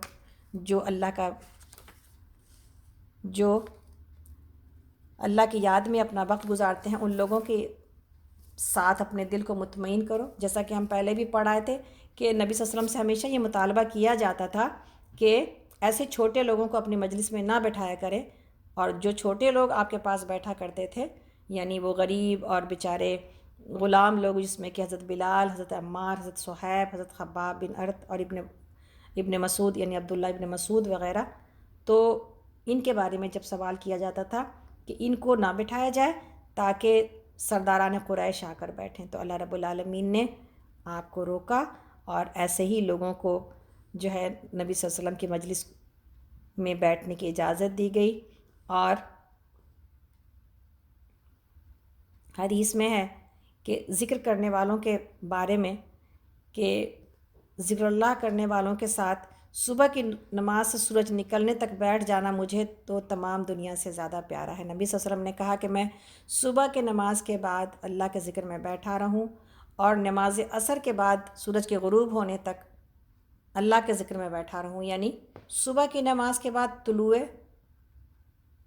جو اللہ کی یاد میں اپنا وقت گزارتے ہیں، ان لوگوں کے ساتھ اپنے دل کو مطمئن کرو۔ جیسا کہ ہم پہلے بھی پڑھائے تھے کہ نبی صلی اللہ علیہ وسلم سے ہمیشہ یہ مطالبہ کیا جاتا تھا کہ ایسے چھوٹے لوگوں کو اپنی مجلس میں نہ بٹھایا کرے، اور جو چھوٹے لوگ آپ کے پاس بیٹھا کرتے تھے، یعنی وہ غریب اور بیچارے غلام لوگ، جس میں کہ حضرت بلال، حضرت عمار، حضرت صہیب، حضرت خباب بن ارت اور ابن مسعود یعنی عبداللہ ابن مسعود وغیرہ، تو ان کے بارے میں جب سوال کیا جاتا تھا کہ ان کو نہ بٹھایا جائے تاکہ سرداران قریش آ کر بیٹھیں، تو اللہ رب العالمین نے آپ کو روکا، اور ایسے ہی لوگوں کو جو ہے نبی صلی اللہ علیہ وسلم کی مجلس میں بیٹھنے کی اجازت دی گئی۔ اور حدیث میں ہے کہ ذکر کرنے والوں کے بارے میں کہ ذکر اللہ کرنے والوں کے ساتھ صبح کی نماز سے سورج نکلنے تک بیٹھ جانا مجھے تو تمام دنیا سے زیادہ پیارا ہے۔ نبی صلی اللہ علیہ وسلم نے کہا کہ میں صبح کے نماز کے بعد اللہ کے ذکر میں بیٹھا رہوں، اور نماز عصر کے بعد سورج کے غروب ہونے تک اللہ کے ذکر میں بیٹھا رہوں، یعنی صبح کی نماز کے بعد طلوع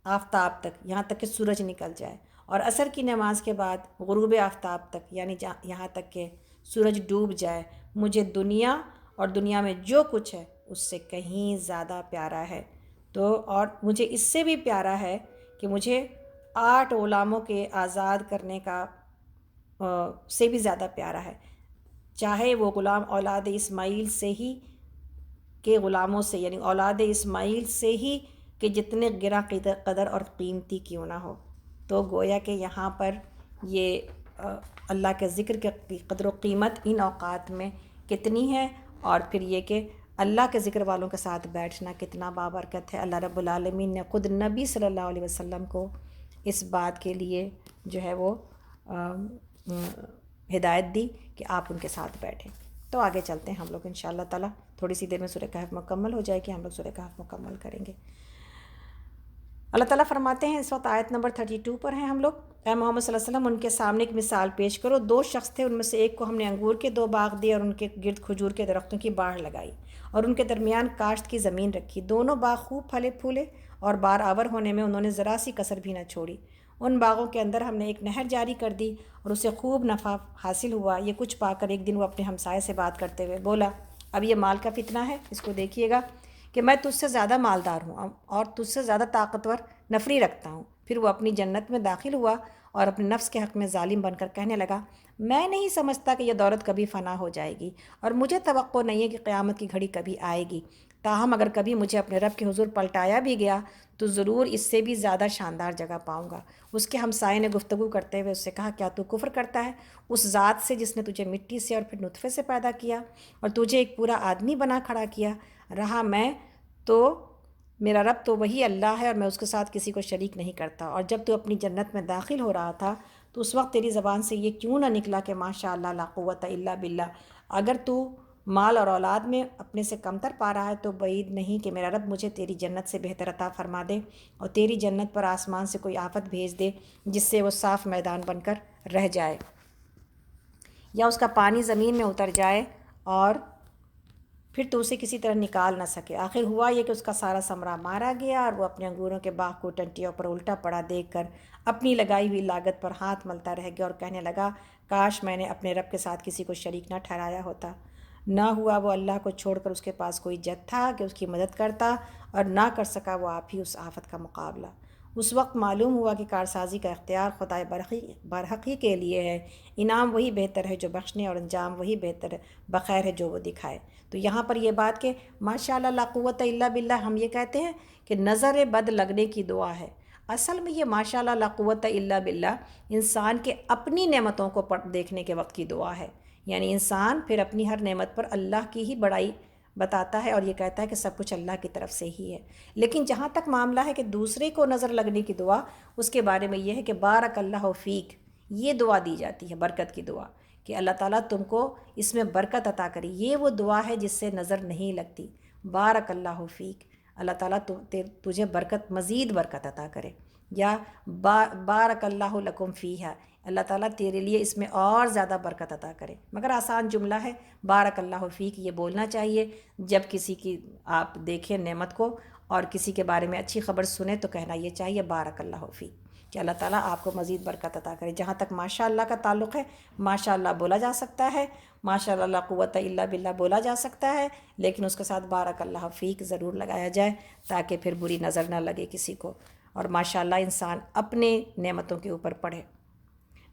آفتاب تک، یہاں تک کہ سورج نکل جائے، اور عصر کی نماز کے بعد غروب آفتاب تک، یعنی یہاں تک کہ سورج ڈوب جائے، مجھے دنیا اور دنیا میں جو کچھ ہے اس سے کہیں زیادہ پیارا ہے۔ تو اور مجھے اس سے بھی پیارا ہے کہ مجھے 8 غلاموں کے آزاد کرنے کا سے بھی زیادہ پیارا ہے، چاہے وہ غلام اولاد اسماعیل سے ہی کے غلاموں سے، یعنی اولاد اسماعیل سے ہی کہ جتنے گراں قدر اور قیمتی کیوں نہ ہو۔ تو گویا کہ یہاں پر یہ اللہ کے ذکر کی قدر و قیمت ان اوقات میں کتنی ہے، اور پھر یہ کہ اللہ کے ذکر والوں کے ساتھ بیٹھنا کتنا بابرکت ہے۔ اللہ رب العالمین نے خود نبی صلی اللہ علیہ وسلم کو اس بات کے لیے جو ہے وہ ہدایت دی کہ آپ ان کے ساتھ بیٹھیں۔ تو آگے چلتے ہیں ہم لوگ انشاءاللہ تعالیٰ، تھوڑی سی دیر میں سورہ کہف مکمل ہو جائے گی، ہم لوگ سورہ کہف مکمل کریں گے۔ اللہ تعالیٰ فرماتے ہیں، اس وقت آیت نمبر 32 پر ہیں ہم لوگ، اے محمد صلی اللہ علیہ وسلم ان کے سامنے ایک مثال پیش کرو۔ 2 شخص تھے، ان میں سے ایک کو ہم نے انگور کے 2 باغ دیے اور ان کے گرد کھجور کے درختوں کی باڑ لگائی اور ان کے درمیان کاشت کی زمین رکھی۔ دونوں باغ خوب پھلے پھولے اور بار آور ہونے میں انہوں نے ذرا سی کسر بھی نہ چھوڑی۔ ان باغوں کے اندر ہم نے ایک نہر جاری کر دی اور اسے خوب نفع حاصل ہوا۔ یہ کچھ پا کر ایک دن وہ اپنے ہمسائے سے بات کرتے ہوئے بولا، اب یہ مال کا فتنہ ہے، اس کو دیکھیے گا کہ میں تجھ سے زیادہ مالدار ہوں اور تجھ سے زیادہ طاقتور نفری رکھتا ہوں۔ پھر وہ اپنی جنت میں داخل ہوا اور اپنے نفس کے حق میں ظالم بن کر کہنے لگا، میں نہیں سمجھتا کہ یہ دولت کبھی فنا ہو جائے گی، اور مجھے توقع نہیں ہے کہ قیامت کی گھڑی کبھی آئے گی۔ تاہم اگر کبھی مجھے اپنے رب کے حضور پلٹایا بھی گیا تو ضرور اس سے بھی زیادہ شاندار جگہ پاؤں گا۔ اس کے ہمسائے نے گفتگو کرتے ہوئے اس سے کہا، کیا تو کفر کرتا ہے اس ذات سے جس نے تجھے مٹی سے اور پھر نطفے سے پیدا کیا اور تجھے ایک پورا آدمی بنا کھڑا کیا؟ رہا میں تو میرا رب تو وہی اللہ ہے اور میں اس کے ساتھ کسی کو شریک نہیں کرتا۔ اور جب تو اپنی جنت میں داخل ہو رہا تھا تو اس وقت تیری زبان سے یہ کیوں نہ نکلا کہ ماشاء اللہ لا قوت الا باللہ؟ اگر تو مال اور اولاد میں اپنے سے کمتر پا رہا ہے تو بعید نہیں کہ میرا رب مجھے تیری جنت سے بہتر عطا فرما دے اور تیری جنت پر آسمان سے کوئی آفت بھیج دے جس سے وہ صاف میدان بن کر رہ جائے، یا اس کا پانی زمین میں اتر جائے اور پھر تو اسے کسی طرح نکال نہ سکے۔ آخر ہوا یہ کہ اس کا سارا ثمرہ مارا گیا اور وہ اپنے انگوروں کے باغ کو ٹنٹیوں پر الٹا پڑا دیکھ کر اپنی لگائی ہوئی لاگت پر ہاتھ ملتا رہ گیا اور کہنے لگا، کاش میں نے اپنے رب کے ساتھ کسی کو شریک نہ ٹھہرایا ہوتا۔ نہ ہوا وہ اللہ کو چھوڑ کر اس کے پاس کوئی جت تھا کہ اس کی مدد کرتا، اور نہ کر سکا وہ آپ ہی اس آفت کا مقابلہ۔ اس وقت معلوم ہوا کہ کارسازی کا اختیار خدائے برحقی کے لیے ہے، انعام وہی بہتر ہے جو بخشنے اور انجام وہی بہتر بخیر ہے جو وہ دکھائے۔ تو یہاں پر یہ بات کہ ماشاء اللہ لا قوت الا باللہ، ہم یہ کہتے ہیں کہ نظر بد لگنے کی دعا ہے، اصل میں یہ ماشاء اللہ لا قوت الا باللہ انسان کے اپنی نعمتوں کو دیکھنے کے وقت کی دعا ہے۔ یعنی انسان پھر اپنی ہر نعمت پر اللہ کی ہی بڑائی بتاتا ہے اور یہ کہتا ہے کہ سب کچھ اللہ کی طرف سے ہی ہے۔ لیکن جہاں تک معاملہ ہے کہ دوسرے کو نظر لگنے کی دعا، اس کے بارے میں یہ ہے کہ بارک اللہ فیک، یہ دعا دی جاتی ہے، برکت کی دعا، کہ اللہ تعالیٰ تم کو اس میں برکت عطا کرے۔ یہ وہ دعا ہے جس سے نظر نہیں لگتی، بارک اللہ فیک، اللہ تعالیٰ تجھے برکت، مزید برکت عطا کرے، یا بارک اللہ لکم فیہا، اللہ تعالیٰ تیرے لیے اس میں اور زیادہ برکت عطا کرے۔ مگر آسان جملہ ہے، بارک اللہ فیک یہ بولنا چاہیے جب کسی کی آپ دیکھیں نعمت کو اور کسی کے بارے میں اچھی خبر سنیں تو کہنا یہ چاہیے بارک اللہ فیک، کہ اللہ تعالیٰ آپ کو مزید برکت عطا کرے۔ جہاں تک ماشاء اللہ کا تعلق ہے، ماشاء اللہ بولا جا سکتا ہے، ماشاء اللہ لا قوت الا باللہ بولا جا سکتا ہے، لیکن اس کے ساتھ بارک اللہ فیک ضرور لگایا جائے تاکہ پھر بری نظر نہ لگے کسی کو، اور ماشاء اللہ انسان اپنے نعمتوں کے اوپر پڑھے۔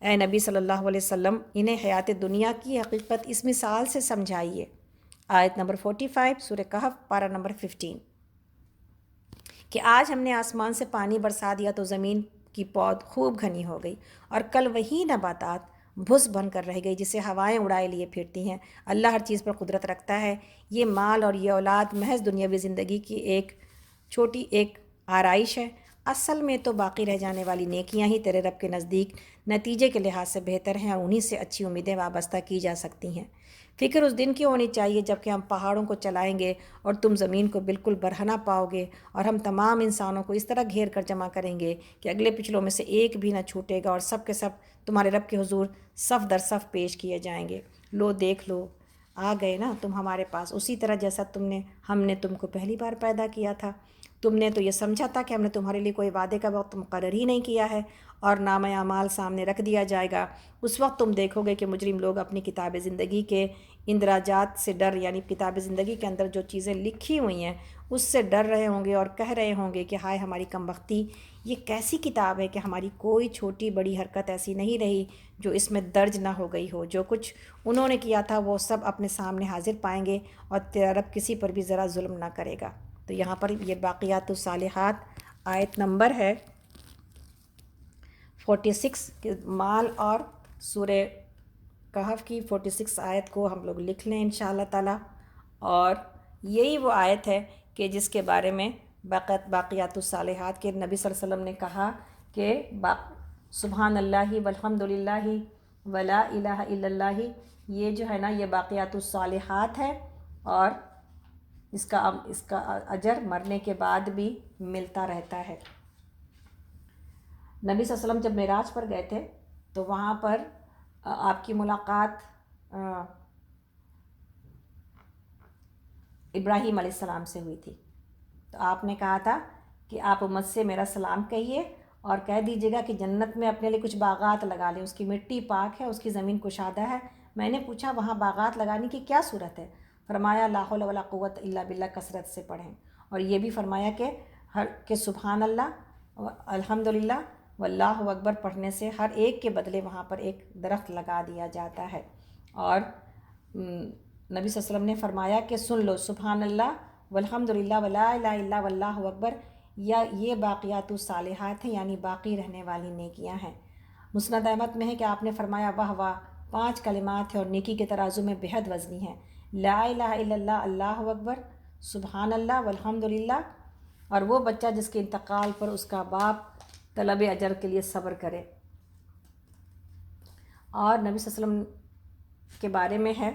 اے نبی صلی اللہ علیہ وسلم، انہیں حیات دنیا کی حقیقت اس مثال سے سمجھائیے۔ آیت نمبر 45 سورہ کہف، پارہ نمبر 15، کہ آج ہم نے آسمان سے پانی برسا دیا تو زمین کی پود خوب گھنی ہو گئی، اور کل وہی نباتات بھس بن کر رہ گئی جسے ہوائیں اڑائے لیے پھرتی ہیں۔ اللہ ہر چیز پر قدرت رکھتا ہے۔ یہ مال اور یہ اولاد محض دنیاوی زندگی کی ایک چھوٹی آرائش ہے، اصل میں تو باقی رہ جانے والی نیکیاں ہی تیرے رب کے نزدیک نتیجے کے لحاظ سے بہتر ہیں، اور انہی سے اچھی امیدیں وابستہ کی جا سکتی ہیں۔ فکر اس دن کی ہونی چاہیے جب کہ ہم پہاڑوں کو چلائیں گے اور تم زمین کو بالکل برہنہ پاؤ گے، اور ہم تمام انسانوں کو اس طرح گھیر کر جمع کریں گے کہ اگلے پچھلوں میں سے ایک بھی نہ چھوٹے گا، اور سب کے سب تمہارے رب کے حضور صف در صف پیش کیے جائیں گے۔ لو دیکھ لو، آ گئے نا تم ہمارے پاس، اسی طرح جیسا ہم نے تم کو پہلی بار پیدا کیا تھا۔ تم نے تو یہ سمجھا تھا کہ ہم نے تمہارے لیے کوئی وعدے کا وقت مقرر ہی نہیں کیا ہے، اور نامہ اعمال سامنے رکھ دیا جائے گا۔ اس وقت تم دیکھو گے کہ مجرم لوگ اپنی کتاب زندگی کے اندراجات سے ڈر، یعنی کتاب زندگی کے اندر جو چیزیں لکھی ہوئی ہیں اس سے ڈر رہے ہوں گے اور کہہ رہے ہوں گے کہ ہائے ہماری کم بختی، یہ کیسی کتاب ہے کہ ہماری کوئی چھوٹی بڑی حرکت ایسی نہیں رہی جو اس میں درج نہ ہو گئی ہو۔ جو کچھ انہوں نے کیا تھا وہ سب اپنے سامنے حاضر پائیں گے، اور تیرا رب کسی پر بھی ذرا ظلم نہ کرے گا۔ تو یہاں پر یہ باقیات الصالحات آیت نمبر ہے 46 کہ مال، اور سورہ کہف کی 46 آیت کو ہم لوگ لکھ لیں انشاءاللہ تعالیٰ، اور یہی وہ آیت ہے کہ جس کے بارے میں باقیات الصالحات کے نبی صلی اللہ علیہ وسلم نے کہا کہ سبحان اللہ والحمد للہ ولا الہ الا اللہ، یہ جو ہے نا یہ باقیات الصالحات ہے، اور اس کا اجر مرنے کے بعد بھی ملتا رہتا ہے۔ نبی صلی اللہ علیہ وسلم جب معراج پر گئے تھے تو وہاں پر آپ کی ملاقات ابراہیم علیہ السلام سے ہوئی تھی، تو آپ نے کہا تھا کہ آپ امت سے میرا سلام کہیے اور کہہ دیجیے گا کہ جنت میں اپنے لیے کچھ باغات لگا لیں، اس کی مٹی پاک ہے، اس کی زمین کشادہ ہے۔ میں نے پوچھا وہاں باغات لگانے کی کیا صورت ہے؟ فرمایا لا حول ولا قوت الا باللہ کثرت سے پڑھیں، اور یہ بھی فرمایا کہ سبحان اللہ الحمدللہ واللہ اکبر پڑھنے سے ہر ایک کے بدلے وہاں پر ایک درخت لگا دیا جاتا ہے۔ اور نبی صلی اللہ علیہ وسلم نے فرمایا کہ سن لو سبحان اللہ والحمدللہ ولا الہ الا واللہ اکبر، یا یہ باقیات الصالحات ہیں، یعنی باقی رہنے والی نیکیاں ہیں۔ مسند احمد میں ہے کہ آپ نے فرمایا واہ واہ، 5 کلمات ہیں اور نیکی کے ترازو میں بہت وزنی ہیں، لا الہ الا اللہ، اللہ اکبر، سبحان اللہ والحمدللہ، اور وہ بچہ جس کے انتقال پر اس کا باپ طلب اجر کے لیے صبر کرے۔ اور نبی صلی اللہ علیہ وسلم کے بارے میں ہے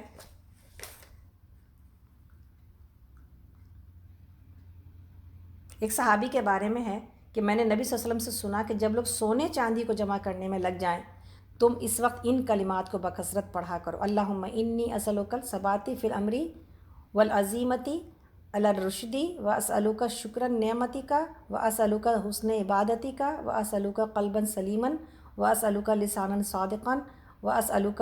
ایک صحابی کے بارے میں ہے کہ میں نے نبی صلی اللہ علیہ وسلم سے سنا کہ جب لوگ سونے چاندی کو جمع کرنے میں لگ جائیں تم اس وقت ان کلمات کو بکثرت پڑھا کرو، اللہم انی اسألک الثبات فی الامر والعزیمتی علی الرشدی واسألک شکر نعمتک واسألک حسن عبادتک واسألک قلبا سلیما واسألک لسانا صادقا واسألک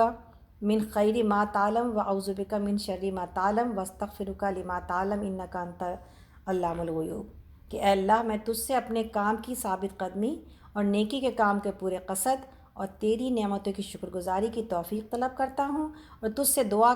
من خیر ما تعلم واعوذ بک من شر ما تعلم واستغفرک لما تعلم انک انت علام الغیوب، کہ اے اللہ میں تجھ سے اپنے کام کی ثابت قدمی اور نیکی کے کام کے پورے قصد اور تیری نعمتوں کی شکر گزاری کی توفیق طلب کرتا ہوں، اور تجھ سے دعا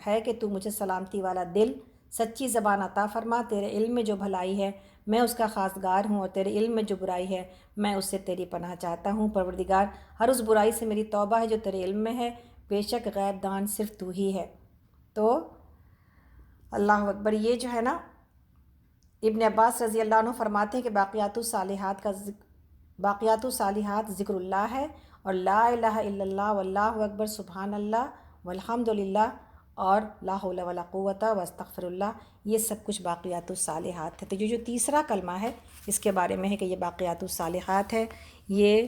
ہے کہ تو مجھے سلامتی والا دل، سچی زبان عطا فرما۔ تیرے علم میں جو بھلائی ہے میں اس کا خاصگار ہوں، اور تیرے علم میں جو برائی ہے میں اس سے تیری پناہ چاہتا ہوں۔ پروردگار، ہر اس برائی سے میری توبہ ہے جو تیرے علم میں ہے، بے شک غیب دان صرف تو ہی ہے۔ تو اللہ اکبر، یہ جو ہے نا، ابن عباس رضی اللہ عنہ فرماتے ہیں کہ باقیات الصالحات ذکر اللہ ہے، اور لا الہ الا اللہ واللہ اکبر سبحان اللہ والحمد للہ اور لا حول ولا قوت واستغفر اللہ، یہ سب کچھ باقیات الصالحات ہے۔ تو یہ جو تیسرا کلمہ ہے اس کے بارے میں ہے کہ یہ باقیات الصالحات ہے۔ یہ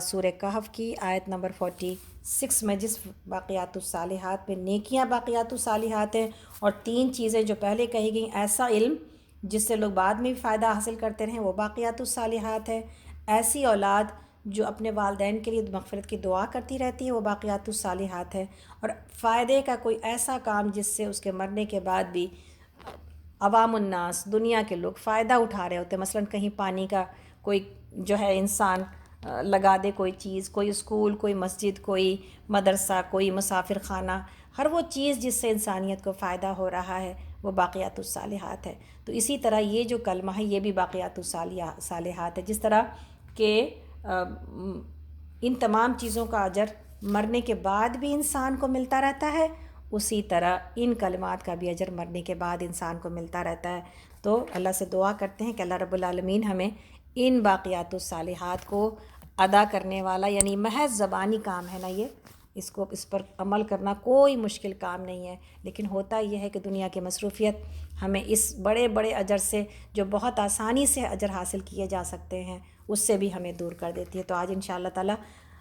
سورہ کہف کی آیت نمبر 46 میں جس باقیات الصالحات میں نیکیاں باقیات الصالحات ہیں، اور 3 چیزیں جو پہلے کہی گئیں، ایسا علم جس سے لوگ بعد میں بھی فائدہ حاصل کرتے رہیں، وہ باقیات الصالحات ہے۔ ایسی اولاد جو اپنے والدین کے لیے مغفرت کی دعا کرتی رہتی ہے، وہ باقیات الصالحات ہے۔ اور فائدے کا کوئی ایسا کام جس سے اس کے مرنے کے بعد بھی عوام الناس، دنیا کے لوگ فائدہ اٹھا رہے ہوتے ہیں، مثلاً کہیں پانی کا کوئی جو ہے انسان لگا دے، کوئی چیز، کوئی اسکول، کوئی مسجد، کوئی مدرسہ، کوئی مسافر خانہ، ہر وہ چیز جس سے انسانیت کو فائدہ ہو رہا ہے وہ باقیات الصالحات ہے۔ تو اسی طرح یہ جو کلمہ ہے یہ بھی باقیات الصالحات ہے، جس طرح کہ ان تمام چیزوں کا اجر مرنے کے بعد بھی انسان کو ملتا رہتا ہے، اسی طرح ان کلمات کا بھی اجر مرنے کے بعد انسان کو ملتا رہتا ہے۔ تو اللہ سے دعا کرتے ہیں کہ اللہ رب العالمین ہمیں ان باقیات الصالحات کو ادا کرنے والا، یعنی محض زبانی کام ہے نا یہ، اس پر عمل کرنا کوئی مشکل کام نہیں ہے، لیکن ہوتا یہ ہے کہ دنیا کی مصروفیت ہمیں اس بڑے بڑے اجر سے جو بہت آسانی سے اجر حاصل کیے جا سکتے ہیں اس سے بھی ہمیں دور کر دیتی ہے۔ تو آج انشاءاللہ تعالی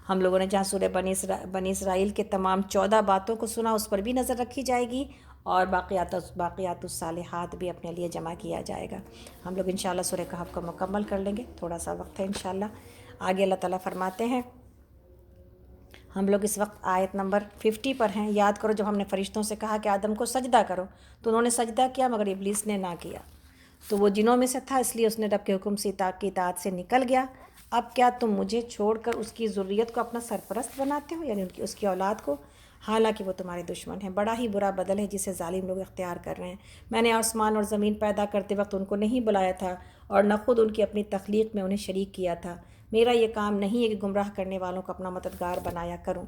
ہم لوگوں نے جہاں سورہ بنی اسرائیل کے تمام 14 باتوں کو سنا، اس پر بھی نظر رکھی جائے گی، اور باقیات الصالحات بھی اپنے لیے جمع کیا جائے گا۔ ہم لوگ انشاءاللہ سورہ کہف کو مکمل کر لیں گے، تھوڑا سا وقت ہے انشاءاللہ۔ آگے اللہ تعالیٰ فرماتے ہیں، ہم لوگ اس وقت آیت نمبر 50 پر ہیں۔ یاد کرو جب ہم نے فرشتوں سے کہا کہ آدم کو سجدہ کرو تو انہوں نے سجدہ کیا، مگر ابلیس نے نہ کیا، تو وہ جنوں میں سے تھا، اس لیے اس نے رب کے حکم سے اطاعت سے نکل گیا۔ اب کیا تم مجھے چھوڑ کر اس کی ذریت کو اپنا سرپرست بناتے ہو، یعنی اس کی اولاد کو، حالانکہ وہ تمہارے دشمن ہیں۔ بڑا ہی برا بدل ہے جسے ظالم لوگ اختیار کر رہے ہیں۔ میں نے آسمان اور زمین پیدا کرتے وقت ان کو نہیں بلایا تھا، اور نہ خود ان کی اپنی تخلیق میں انہیں شریک کیا تھا۔ میرا یہ کام نہیں ہے کہ گمراہ کرنے والوں کو اپنا مددگار بنایا کروں۔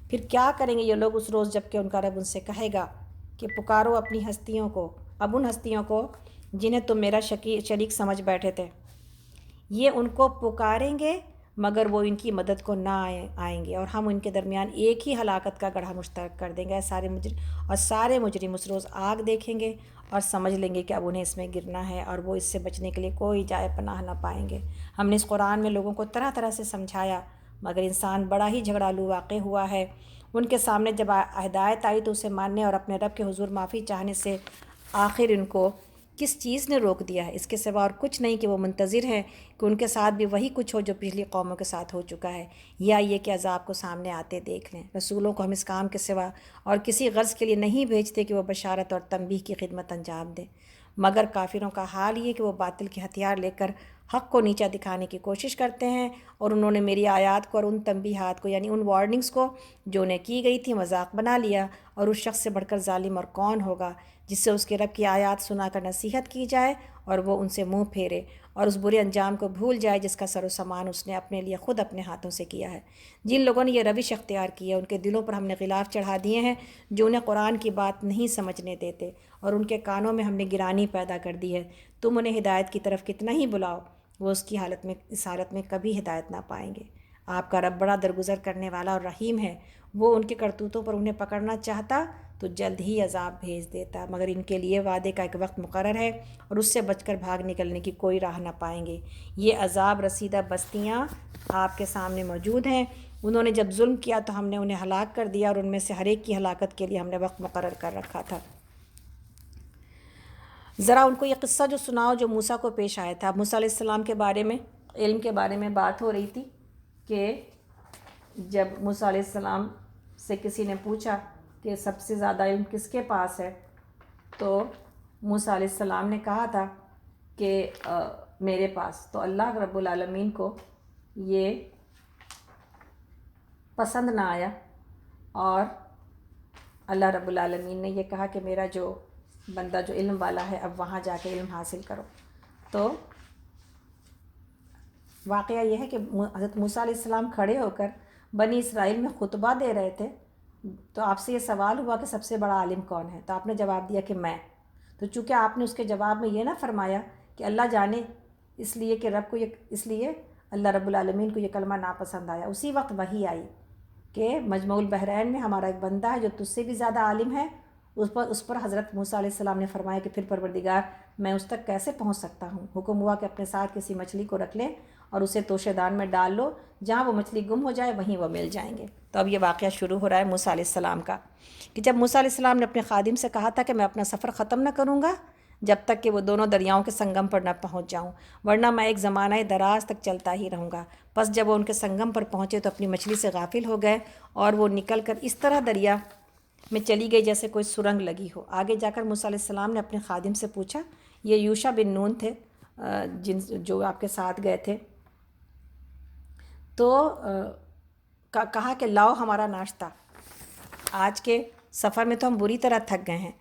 پھر کیا کریں گے یہ لوگ اس روز جب کہ ان کا رب ان سے کہے گا کہ پکارو اپنی ہستیوں کو، اب ان ہستیوں کو جنہیں تم میرا شریک سمجھ بیٹھے تھے، یہ ان کو پکاریں گے مگر وہ ان کی مدد کو نہ آئیں گے، اور ہم ان کے درمیان ایک ہی ہلاکت کا گڑھا مشترک کر دیں گے۔ سارے مجرم اس روز آگ دیکھیں گے اور سمجھ لیں گے کہ اب انہیں اس میں گرنا ہے، اور وہ اس سے بچنے کے لیے کوئی جائے پناہ نہ پائیں گے۔ ہم نے اس قرآن میں لوگوں کو طرح طرح سے سمجھایا، مگر انسان بڑا ہی جھگڑالو واقع ہوا ہے۔ ان کے سامنے جب ہدایت آئی تو اسے ماننے اور اپنے رب کے حضور معافی چاہنے سے آخر ان کو کس چیز نے روک دیا ہے؟ اس کے سوا اور کچھ نہیں کہ وہ منتظر ہیں کہ ان کے ساتھ بھی وہی کچھ ہو جو پچھلی قوموں کے ساتھ ہو چکا ہے، یا یہ کہ عذاب کو سامنے آتے دیکھ لیں۔ رسولوں کو ہم اس کام کے سوا اور کسی غرض کے لیے نہیں بھیجتے کہ وہ بشارت اور تنبیہ کی خدمت انجام دیں، مگر کافروں کا حال یہ کہ وہ باطل کے ہتھیار لے کر حق کو نیچا دکھانے کی کوشش کرتے ہیں، اور انہوں نے میری آیات کو اور ان تنبیہات کو، یعنی ان وارننگز کو جو انہیں کی گئی تھی، مذاق بنا لیا۔ اور اس شخص سے بڑھ کر ظالم اور کون ہوگا جس سے اس کے رب کی آیات سنا کر نصیحت کی جائے اور وہ ان سے منہ پھیرے اور اس برے انجام کو بھول جائے جس کا سر و سامان اس نے اپنے لیے خود اپنے ہاتھوں سے کیا ہے۔ جن لوگوں نے یہ روش اختیار کی ہے ان کے دلوں پر ہم نے غلاف چڑھا دیے ہیں جو انہیں قرآن کی بات نہیں سمجھنے دیتے، اور ان کے کانوں میں ہم نے گرانی پیدا کر دی ہے۔ تم انہیں ہدایت کی طرف کتنا ہی بلاؤ، وہ اس حالت میں کبھی ہدایت نہ پائیں گے۔ آپ کا رب بڑا درگزر کرنے والا اور رحیم ہے، وہ ان کے کرتوتوں پر انہیں پکڑنا چاہتا تو جلد ہی عذاب بھیج دیتا، مگر ان کے لیے وعدے کا ایک وقت مقرر ہے اور اس سے بچ کر بھاگ نکلنے کی کوئی راہ نہ پائیں گے۔ یہ عذاب رسیدہ بستیاں آپ کے سامنے موجود ہیں، انہوں نے جب ظلم کیا تو ہم نے انہیں ہلاک کر دیا، اور ان میں سے ہر ایک کی ہلاکت کے لیے ہم نے وقت مقرر کر رکھا تھا۔ ذرا ان کو یہ قصہ جو سناؤ جو موسیٰ کو پیش آیا تھا۔ موسیٰ علیہ السلام کے بارے میں، علم کے بارے میں بات ہو رہی تھی کہ جب موسیٰ علیہ السلام سے کسی نے پوچھا کہ سب سے زیادہ علم کس کے پاس ہے، تو موسیٰ علیہ السلام نے کہا تھا کہ میرے پاس۔ تو اللہ رب العالمین کو یہ پسند نہ آیا اور اللہ رب العالمین نے یہ کہا کہ میرا جو بندہ جو علم والا ہے اب وہاں جا کے علم حاصل کرو۔ تو واقعہ یہ ہے کہ حضرت موسیٰ علیہ السلام کھڑے ہو کر بنی اسرائیل میں خطبہ دے رہے تھے، تو آپ سے یہ سوال ہوا کہ سب سے بڑا عالم کون ہے، تو آپ نے جواب دیا کہ میں۔ تو چونکہ آپ نے اس کے جواب میں یہ نہ فرمایا کہ اللہ جانے، اس لیے کہ رب کو اس لیے اللہ رب العالمین کو یہ کلمہ ناپسند آیا۔ اسی وقت وحی آئی کہ مجمع البحرین میں ہمارا ایک بندہ ہے جو تجھ سے بھی زیادہ عالم ہے۔ اس پر حضرت موسیٰ علیہ السلام نے فرمایا کہ پھر پروردگار میں اس تک کیسے پہنچ سکتا ہوں؟ حکم ہوا کہ اپنے ساتھ کسی مچھلی کو رکھ لیں اور اسے توشے دان میں ڈال لو، جہاں وہ مچھلی گم ہو جائے وہیں وہ مل جائیں گے۔ تو اب یہ واقعہ شروع ہو رہا ہے موسیٰ علیہ السلام کا، کہ جب موسیٰ علیہ السلام نے اپنے خادم سے کہا تھا کہ میں اپنا سفر ختم نہ کروں گا جب تک کہ وہ دونوں دریاؤں کے سنگم پر نہ پہنچ جاؤں، ورنہ میں ایک زمانہ دراز تک چلتا ہی رہوں گا۔ پس جب وہ ان کے سنگم پر پہنچے تو اپنی مچھلی سے غافل ہو گئے اور وہ نکل کر اس طرح دریا میں چلی گئی جیسے کوئی سرنگ لگی ہو۔ آگے جا کر موسیٰ علیہ السلام نے اپنے خادم سے پوچھا، یہ یوشع بن نون تھے جو آپ کے ساتھ گئے تھے، تو کہا کہ لاؤ ہمارا ناشتہ، آج کے سفر میں تو ہم بری طرح تھک گئے ہیں۔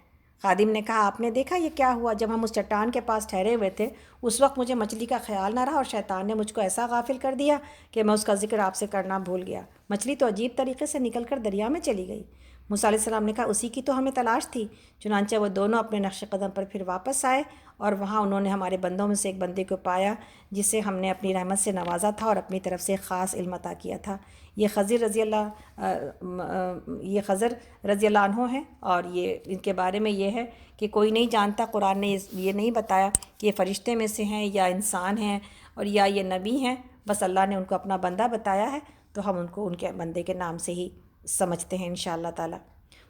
خادم نے کہا، آپ نے دیکھا یہ کیا ہوا؟ جب ہم اس چٹان کے پاس ٹھہرے ہوئے تھے اس وقت مجھے مچھلی کا خیال نہ رہا اور شیطان نے مجھ کو ایسا غافل کر دیا کہ میں اس کا ذکر آپ سے کرنا بھول گیا۔ مچھلی تو عجیب طریقے سے نکل کر دریا میں چلی گئی۔ موسیٰ علیہ السلام نے کہا، اسی کی تو ہمیں تلاش تھی۔ چنانچہ وہ دونوں اپنے نقش قدم پر پھر واپس آئے اور وہاں انہوں نے ہمارے بندوں میں سے ایک بندے کو پایا جسے ہم نے اپنی رحمت سے نوازا تھا اور اپنی طرف سے خاص علم عطا کیا تھا۔ یہ خضر رضی اللہ عنہ ہیں، اور یہ ان کے بارے میں یہ ہے کہ کوئی نہیں جانتا، قرآن نے یہ نہیں بتایا کہ یہ فرشتے میں سے ہیں یا انسان ہیں اور یا یہ نبی ہیں، بس اللہ نے ان کو اپنا بندہ بتایا ہے، تو ہم ان کو ان کے بندے کے نام سے ہی سمجھتے ہیں انشاءاللہ تعالی۔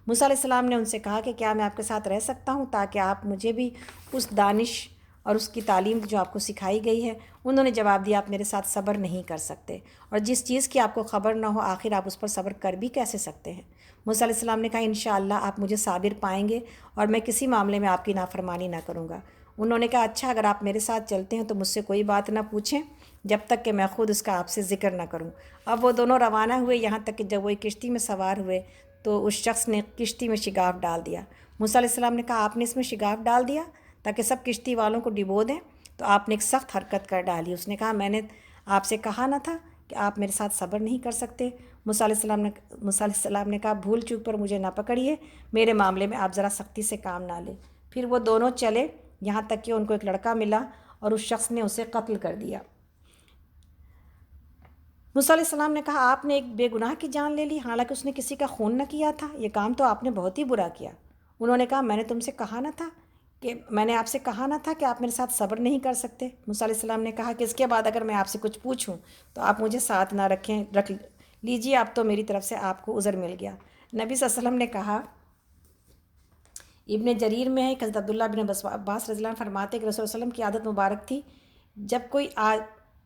موسیٰ علیہ السلام نے ان سے کہا کہ کیا میں آپ کے ساتھ رہ سکتا ہوں تاکہ آپ مجھے بھی اس دانش اور اس کی تعلیم جو آپ کو سکھائی گئی ہے؟ انہوں نے جواب دیا، آپ میرے ساتھ صبر نہیں کر سکتے، اور جس چیز کی آپ کو خبر نہ ہو آخر آپ اس پر صبر کر بھی کیسے سکتے ہیں؟ موسیٰ علیہ السلام نے کہا، انشاءاللہ آپ مجھے صابر پائیں گے اور میں کسی معاملے میں آپ کی نافرمانی نہ کروں گا۔ انہوں نے کہا، اچھا اگر آپ میرے ساتھ چلتے ہیں تو مجھ سے کوئی بات نہ پوچھیں جب تک کہ میں خود اس کا آپ سے ذکر نہ کروں۔ اب وہ دونوں روانہ ہوئے، یہاں تک کہ جب وہ ایک کشتی میں سوار ہوئے تو اس شخص نے کشتی میں شگاف ڈال دیا۔ موسیٰ علیہ السلام نے کہا، آپ نے اس میں شگاف ڈال دیا تاکہ سب کشتی والوں کو ڈبو دیں؟ تو آپ نے ایک سخت حرکت کر ڈالی۔ اس نے کہا، میں نے آپ سے کہا نہ تھا کہ آپ میرے ساتھ صبر نہیں کر سکتے؟ موسیٰ علیہ السلام نے کہا، بھول چوک پر مجھے نہ پکڑیے، میرے معاملے میں آپ ذرا سختی سے کام نہ لیں۔ پھر وہ دونوں چلے یہاں تک کہ ان کو ایک لڑکا ملا اور اس شخص نے اسے قتل کر دیا۔ موسیٰ علیہ السلام نے کہا، آپ نے ایک بے گناہ کی جان لے لی حالانکہ اس نے کسی کا خون نہ کیا تھا، یہ کام تو آپ نے بہت ہی برا کیا۔ انہوں نے کہا، میں نے آپ سے کہا نہ تھا کہ آپ میرے ساتھ صبر نہیں کر سکتے؟ موسیٰ علیہ السلام نے کہا کہ اس کے بعد اگر میں آپ سے کچھ پوچھوں تو آپ مجھے ساتھ نہ رکھ لیجیے، اب تو میری طرف سے آپ کو عذر مل گیا۔ نبی صلی اللہ علیہ وسلم نے کہا، ابن جریر میں ہے کہ حضرت عبداللہ بن عباس رضی اللہ عنہ فرماتے ہیں کہ رسول اللہ علیہ وسلم کی عادت مبارک تھی،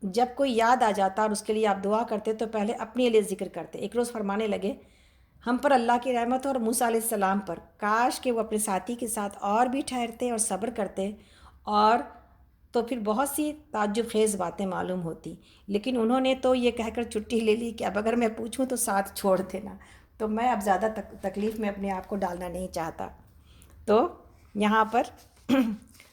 جب کوئی یاد آ جاتا اور اس کے لیے آپ دعا کرتے تو پہلے اپنے لیے ذکر کرتے۔ ایک روز فرمانے لگے، ہم پر اللہ کی رحمت اور موسیٰ علیہ السلام پر، کاش کہ وہ اپنے ساتھی کے ساتھ اور بھی ٹھہرتے اور صبر کرتے، اور تو پھر بہت سی تعجب خیز باتیں معلوم ہوتی، لیکن انہوں نے تو یہ کہہ کر چھٹی لے لی کہ اب اگر میں پوچھوں تو ساتھ چھوڑ دینا، تو میں اب زیادہ تکلیف میں اپنے آپ کو ڈالنا نہیں چاہتا۔ تو یہاں پر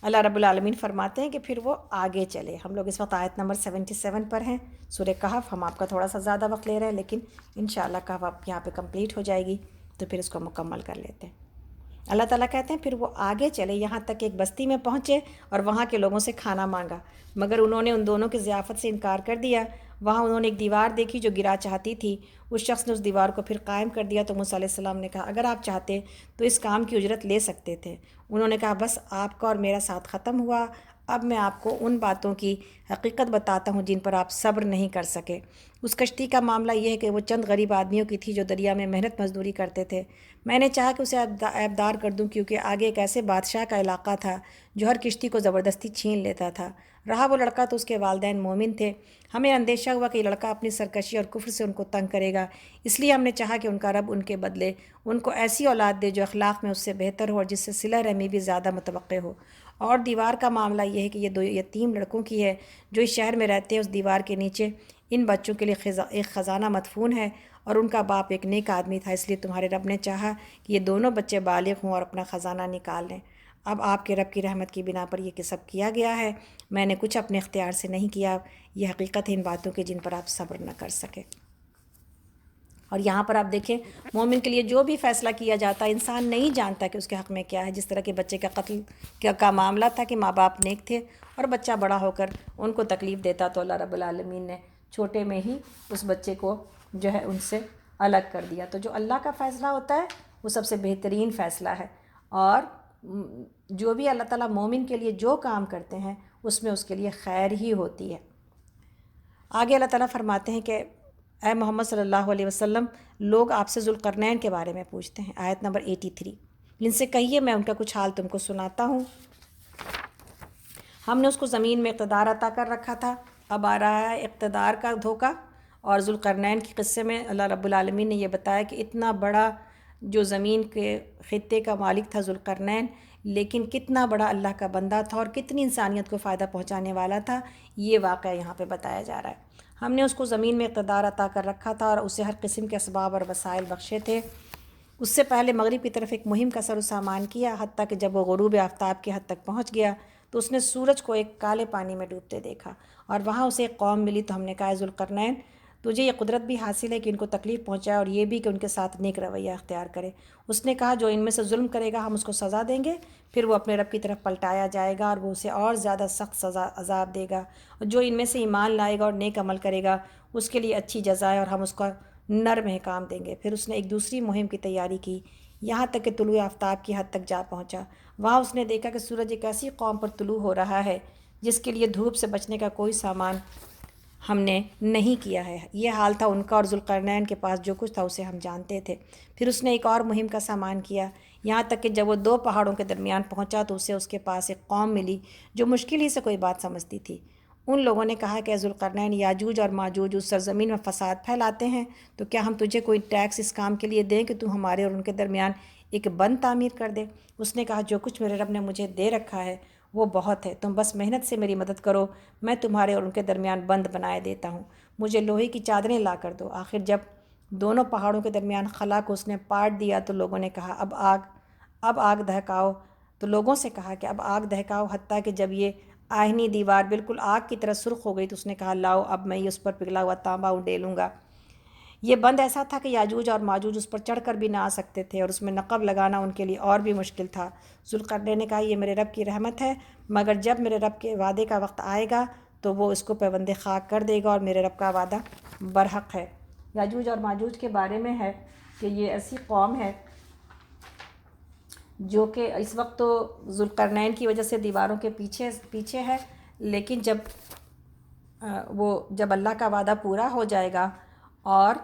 اللہ رب العالمین فرماتے ہیں کہ پھر وہ آگے چلے۔ ہم لوگ اس وقت آیت نمبر 77 پر ہیں سورہ کہف۔ ہم آپ کا تھوڑا سا زیادہ وقت لے رہے ہیں، لیکن انشاءاللہ کہف آپ یہاں پہ کمپلیٹ ہو جائے گی تو پھر اس کو مکمل کر لیتے ہیں۔ اللہ تعالیٰ کہتے ہیں پھر وہ آگے چلے یہاں تک کہ ایک بستی میں پہنچے اور وہاں کے لوگوں سے کھانا مانگا، مگر انہوں نے ان دونوں کی ضیافت سے انکار کر دیا۔ وہاں انہوں نے ایک دیوار دیکھی جو گرا چاہتی تھی، اس شخص نے اس دیوار کو پھر قائم کر دیا۔ تو موسیٰ علیہ السلام نے کہا، اگر آپ چاہتے تو اس کام کی اجرت لے سکتے تھے۔ انہوں نے کہا، بس آپ کا اور میرا ساتھ ختم ہوا، اب میں آپ کو ان باتوں کی حقیقت بتاتا ہوں جن پر آپ صبر نہیں کر سکے۔ اس کشتی کا معاملہ یہ ہے کہ وہ چند غریب آدمیوں کی تھی جو دریا میں محنت مزدوری کرتے تھے۔ میں نے چاہا کہ اسے عیبدار کر دوں، کیونکہ آگے ایک ایسے بادشاہ کا علاقہ تھا جو ہر کشتی کو زبردستی چھین لیتا تھا۔ رہا وہ لڑکا تو اس کے والدین مومن تھے۔ ہمیں اندیشہ ہوا کہ یہ لڑکا اپنی سرکشی اور کفر سے ان کو تنگ کرے گا، اس لیے ہم نے چاہا کہ ان کا رب ان کے بدلے ان کو ایسی اولاد دے جو اخلاق میں اس سے بہتر ہو اور جس سے صلہ رحمی بھی زیادہ متوقع ہو۔ اور دیوار کا معاملہ یہ ہے کہ یہ 2 یتیم لڑکوں کی ہے جو اس شہر میں رہتے ہیں۔ اس دیوار کے نیچے ان بچوں کے لیے ایک خزانہ مدفون ہے، اور ان کا باپ ایک نیک آدمی تھا، اس لیے تمہارے رب نے چاہا کہ یہ دونوں بچے بالغ ہوں اور اپنا خزانہ نکال لیں۔ اب آپ کے رب کی رحمت کی بنا پر یہ کسب کیا گیا ہے، میں نے کچھ اپنے اختیار سے نہیں کیا۔ یہ حقیقت ہے ان باتوں کی جن پر آپ صبر نہ کر سکے۔ اور یہاں پر آپ دیکھیں، مومن کے لیے جو بھی فیصلہ کیا جاتا ہے انسان نہیں جانتا کہ اس کے حق میں کیا ہے۔ جس طرح کے بچے کا قتل کا معاملہ تھا کہ ماں باپ نیک تھے اور بچہ بڑا ہو کر ان کو تکلیف دیتا، تو اللہ رب العالمین نے چھوٹے میں ہی اس بچے کو جو ہے ان سے الگ کر دیا۔ تو جو اللہ کا فیصلہ ہوتا ہے وہ سب سے بہترین فیصلہ ہے، اور جو بھی اللہ تعالیٰ مومن کے لیے جو کام کرتے ہیں اس میں اس کے لیے خیر ہی ہوتی ہے۔ آگے اللہ تعالیٰ فرماتے ہیں کہ اے محمد صلی اللہ علیہ وسلم، لوگ آپ سے ذوالقرنین کے بارے میں پوچھتے ہیں، آیت نمبر 83۔ ان سے کہیے میں ان کا کچھ حال تم کو سناتا ہوں۔ ہم نے اس کو زمین میں اقتدار عطا کر رکھا تھا، اب آ رہا ہے اقتدار کا دھوکہ۔ اور ذوالقرنین کے قصے میں اللہ رب العالمین نے یہ بتایا کہ اتنا بڑا جو زمین کے خطے کا مالک تھا ذوالقرنین، لیکن کتنا بڑا اللہ کا بندہ تھا اور کتنی انسانیت کو فائدہ پہنچانے والا تھا، یہ واقعہ یہاں پہ بتایا جا رہا ہے۔ ہم نے اس کو زمین میں اقتدار عطا کر رکھا تھا اور اسے ہر قسم کے اسباب اور وسائل بخشے تھے۔ اس سے پہلے مغرب کی طرف ایک مہم کا سر و سامان کیا، حتیٰ کہ جب وہ غروب آفتاب کی حد تک پہنچ گیا تو اس نے سورج کو ایک کالے پانی میں ڈوبتے دیکھا، اور وہاں اسے ایک قوم ملی۔ تو ہم نے کہا ذوالقرنین، تجھے یہ قدرت بھی حاصل ہے کہ ان کو تکلیف پہنچائے اور یہ بھی کہ ان کے ساتھ نیک رویہ اختیار کرے۔ اس نے کہا جو ان میں سے ظلم کرے گا ہم اس کو سزا دیں گے، پھر وہ اپنے رب کی طرف پلٹایا جائے گا اور وہ اسے اور زیادہ سخت سزا عذاب دے گا، اور جو ان میں سے ایمان لائے گا اور نیک عمل کرے گا اس کے لیے اچھی جزا ہے اور ہم اس کا نرم احکام دیں گے۔ پھر اس نے ایک دوسری مہم کی تیاری کی، یہاں تک کہ طلوع آفتاب کی حد تک جا پہنچا۔ وہاں اس نے دیکھا کہ سورج ایک ایسی قوم پر طلوع ہو رہا ہے جس کے لیے دھوپ سے بچنے کا کوئی سامان ہم نے نہیں کیا ہے۔ یہ حال تھا ان کا، اور ذوالقرنین کے پاس جو کچھ تھا اسے ہم جانتے تھے۔ پھر اس نے ایک اور مہم کا سامان کیا، یہاں تک کہ جب وہ 2 پہاڑوں کے درمیان پہنچا تو اسے اس کے پاس ایک قوم ملی جو مشکل ہی سے کوئی بات سمجھتی تھی۔ ان لوگوں نے کہا کہ اے ذوالقرنین، یاجوج اور ماجوج اس سرزمین میں فساد پھیلاتے ہیں، تو کیا ہم تجھے کوئی ٹیکس اس کام کے لیے دیں کہ تو ہمارے اور ان کے درمیان ایک بند تعمیر کر دے؟ اس نے کہا جو کچھ میرے رب نے مجھے دے رکھا ہے وہ بہت ہے، تم بس محنت سے میری مدد کرو، میں تمہارے اور ان کے درمیان بند بنائے دیتا ہوں، مجھے لوہے کی چادریں لا کر دو۔ آخر جب دونوں پہاڑوں کے درمیان خلا کو اس نے پاٹ دیا تو لوگوں نے کہا اب آگ دہکاؤ۔ تو لوگوں سے کہا کہ اب آگ دہکاؤ، حتیٰ کہ جب یہ آہنی دیوار بالکل آگ کی طرح سرخ ہو گئی تو اس نے کہا لاؤ اب میں اس پر پگھلا ہوا تانبا اڈیلوں گا۔ یہ بند ایسا تھا کہ یاجوج اور ماجوج اس پر چڑھ کر بھی نہ آ سکتے تھے، اور اس میں نقب لگانا ان کے لیے اور بھی مشکل تھا۔ ذوالقرنین نے کہا یہ میرے رب کی رحمت ہے، مگر جب میرے رب کے وعدے کا وقت آئے گا تو وہ اس کو پیوند خاک کر دے گا، اور میرے رب کا وعدہ برحق ہے۔ یاجوج اور ماجوج کے بارے میں ہے کہ یہ ایسی قوم ہے جو کہ اس وقت تو ذوالقرنین کی وجہ سے دیواروں کے پیچھے ہے، لیکن جب اللہ کا وعدہ پورا ہو جائے گا، اور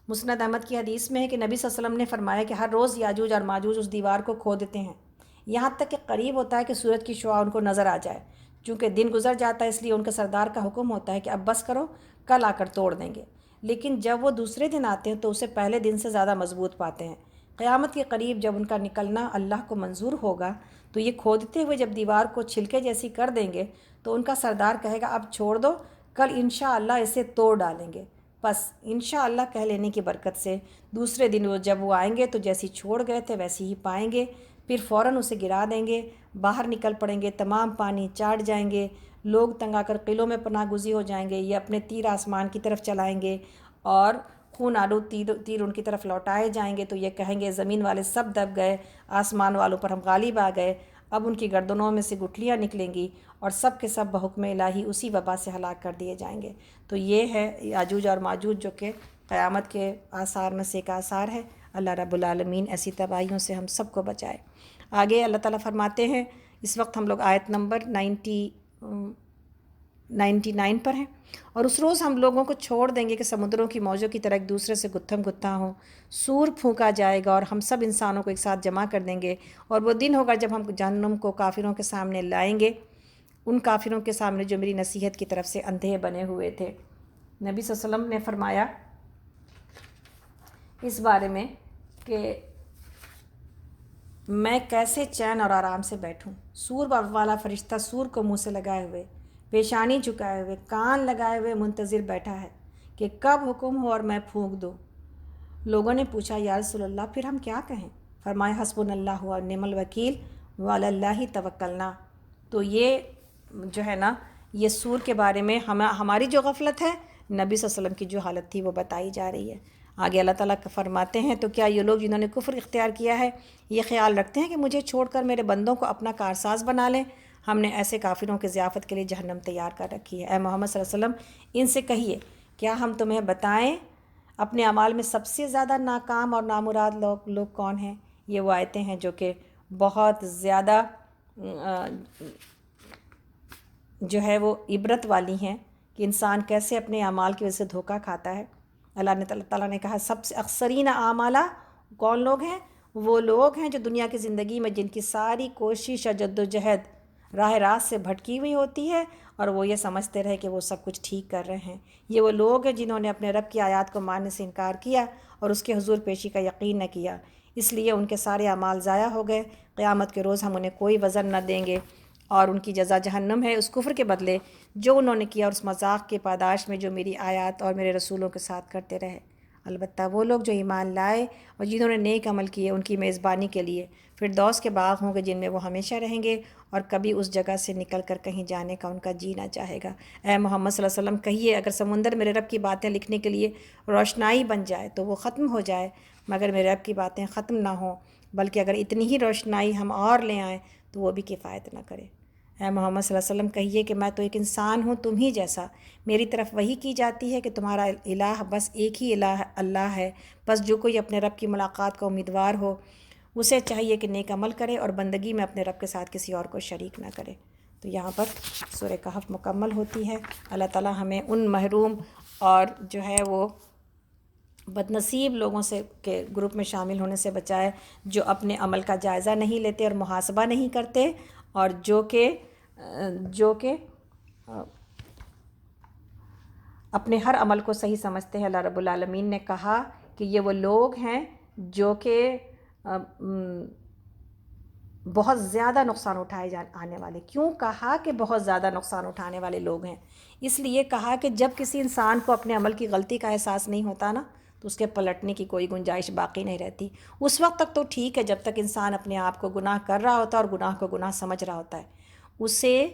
مسند احمد کی حدیث میں ہے کہ نبی صلی اللہ علیہ وسلم نے فرمایا کہ ہر روز یاجوج اور ماجوج اس دیوار کو کھودتے ہیں، یہاں تک کہ قریب ہوتا ہے کہ سورج کی شعاع ان کو نظر آ جائے۔ چونکہ دن گزر جاتا ہے اس لیے ان کے سردار کا حکم ہوتا ہے کہ اب بس کرو، کل آ کر توڑ دیں گے، لیکن جب وہ دوسرے دن آتے ہیں تو اسے پہلے دن سے زیادہ مضبوط پاتے ہیں۔ قیامت کے قریب جب ان کا نکلنا اللہ کو منظور ہوگا تو یہ کھودتے ہوئے جب دیوار کو چھلکے جیسی کر دیں گے تو ان کا سردار کہے گا اب چھوڑ دو، کل انشاءاللہ اسے توڑ ڈالیں گے۔ بس انشاءاللہ کہہ لینے کی برکت سے دوسرے دن جب وہ آئیں گے تو جیسی چھوڑ گئے تھے ویسی ہی پائیں گے، پھر فوراً اسے گرا دیں گے، باہر نکل پڑیں گے، تمام پانی چاٹ جائیں گے، لوگ تنگ آ کر قلعوں میں پناہ گزی ہو جائیں گے، یہ اپنے تیر آسمان کی طرف چلائیں گے اور خون آلود تیر ان کی طرف لوٹائے جائیں گے، تو یہ کہیں گے زمین والے سب دب گئے، آسمان والوں پر ہم غالب آ گئے، اب ان کی گردنوں میں سے گٹھلیاں نکلیں گی اور سب کے سب بحکم الہی اسی وبا سے ہلاک کر دیے جائیں گے۔ تو یہ ہے یاجوج اور ماجوج جو کہ قیامت کے آثار میں سے ایک آثار ہے۔ اللہ رب العالمین ایسی تباہیوں سے ہم سب کو بچائے۔ آگے اللہ تعالیٰ فرماتے ہیں اس وقت ہم لوگ آیت نمبر 99 پر ہیں. اور اس روز ہم لوگوں کو چھوڑ دیں گے کہ سمندروں کی موجوں کی طرح ایک دوسرے سے گتھم گتھا ہوں. سور پھونکا جائے گا اور ہم سب انسانوں کو ایک ساتھ جمع کر دیں گے. اور وہ دن ہوگا جب ہم جہنم کو کافروں کے سامنے لائیں گے، ان کافروں کے سامنے جو میری نصیحت کی طرف سے اندھے بنے ہوئے تھے. نبی صلی اللہ علیہ وسلم نے فرمایا اس بارے میں کہ میں کیسے چین اور آرام سے بیٹھوں. سور والا فرشتہ سور کو منہ سے لگائے ہوئے، پیشانی جھکائے ہوئے، کان لگائے ہوئے منتظر بیٹھا ہے کہ کب حکم ہو اور میں پھونک دوں. لوگوں نے پوچھا یا رسول اللہ پھر ہم کیا کہیں؟ فرمایا حسبنا اللہ و نعم الوکیل وعلی اللہ توکلنا. تو یہ جو ہے نا، یہ سور کے بارے میں ہماری جو غفلت ہے، نبی صلی اللہ علیہ وسلم کی جو حالت تھی وہ بتائی جا رہی ہے. آگے اللہ تعالیٰ فرماتے ہیں تو کیا یہ لوگ جنہوں نے کفر اختیار کیا ہے یہ خیال رکھتے ہیں کہ مجھے چھوڑ کر میرے بندوں کو اپنا کارساز بنا لیں؟ ہم نے ایسے کافروں کی ضیافت کے لیے جہنم تیار کر رکھی ہے. اے محمد صلی اللہ علیہ وسلم ان سے کہیے کیا ہم تمہیں بتائیں اپنے اعمال میں سب سے زیادہ ناکام اور نامراد لوگ کون ہیں؟ یہ وہ آیتیں ہیں جو کہ بہت زیادہ جو ہے وہ عبرت والی ہیں کہ انسان کیسے اپنے اعمال کی وجہ سے دھوکہ کھاتا ہے. اللہ تعالیٰ نے کہا سب سے اکثرین اعمالا کون لوگ ہیں؟ وہ لوگ ہیں جو دنیا کی زندگی میں جن کی ساری کوشش اور جد و جہد راہ راست سے بھٹکی ہوئی ہوتی ہے اور وہ یہ سمجھتے رہے کہ وہ سب کچھ ٹھیک کر رہے ہیں. یہ وہ لوگ ہیں جنہوں نے اپنے رب کی آیات کو ماننے سے انکار کیا اور اس کے حضور پیشی کا یقین نہ کیا، اس لیے ان کے سارے اعمال ضائع ہو گئے. قیامت کے روز ہم انہیں کوئی وزن نہ دیں گے اور ان کی جزا جہنم ہے اس کفر کے بدلے جو انہوں نے کیا اور اس مذاق کے پاداش میں جو میری آیات اور میرے رسولوں کے ساتھ کرتے رہے. البتہ وہ لوگ جو ایمان لائے اور جنہوں نے نیک عمل کیے ان کی میزبانی کے لیے فردوس کے باغ ہوں گے جن میں وہ ہمیشہ رہیں گے اور کبھی اس جگہ سے نکل کر کہیں جانے کا ان کا جی نہ چاہے گا. اے محمد صلی اللہ علیہ وسلم کہیے اگر سمندر میرے رب کی باتیں لکھنے کے لیے روشنائی بن جائے تو وہ ختم ہو جائے، مگر میرے رب کی باتیں ختم نہ ہوں، بلکہ اگر اتنی ہی روشنائی ہم اور لے آئیں تو وہ بھی کفایت نہ کرے. اے محمد صلی اللہ علیہ وسلم کہیے کہ میں تو ایک انسان ہوں تم ہی جیسا، میری طرف وحی کی جاتی ہے کہ تمہارا الہ بس ایک ہی الہ اللہ ہے. بس جو کوئی اپنے رب کی ملاقات کا امیدوار ہو اسے چاہیے کہ نیک عمل کرے اور بندگی میں اپنے رب کے ساتھ کسی اور کو شریک نہ کرے. تو یہاں پر سورہ کہف مکمل ہوتی ہے. اللہ تعالیٰ ہمیں ان محروم اور جو ہے وہ بدنصیب لوگوں سے کے گروپ میں شامل ہونے سے بچائے جو اپنے عمل کا جائزہ نہیں لیتے اور محاسبہ نہیں کرتے اور جو کہ اپنے ہر عمل کو صحیح سمجھتے ہیں. اللہ رب العالمین نے کہا کہ یہ وہ لوگ ہیں جو کہ بہت زیادہ نقصان اٹھائے آنے والے. کیوں کہا کہ بہت زیادہ نقصان اٹھانے والے لوگ ہیں؟ اس لیے کہا کہ جب کسی انسان کو اپنے عمل کی غلطی کا احساس نہیں ہوتا نا تو اس کے پلٹنے کی کوئی گنجائش باقی نہیں رہتی. اس وقت تک تو ٹھیک ہے جب تک انسان اپنے آپ کو گناہ کر رہا ہوتا ہے اور گناہ کو گناہ سمجھ رہا ہوتا ہے، اسے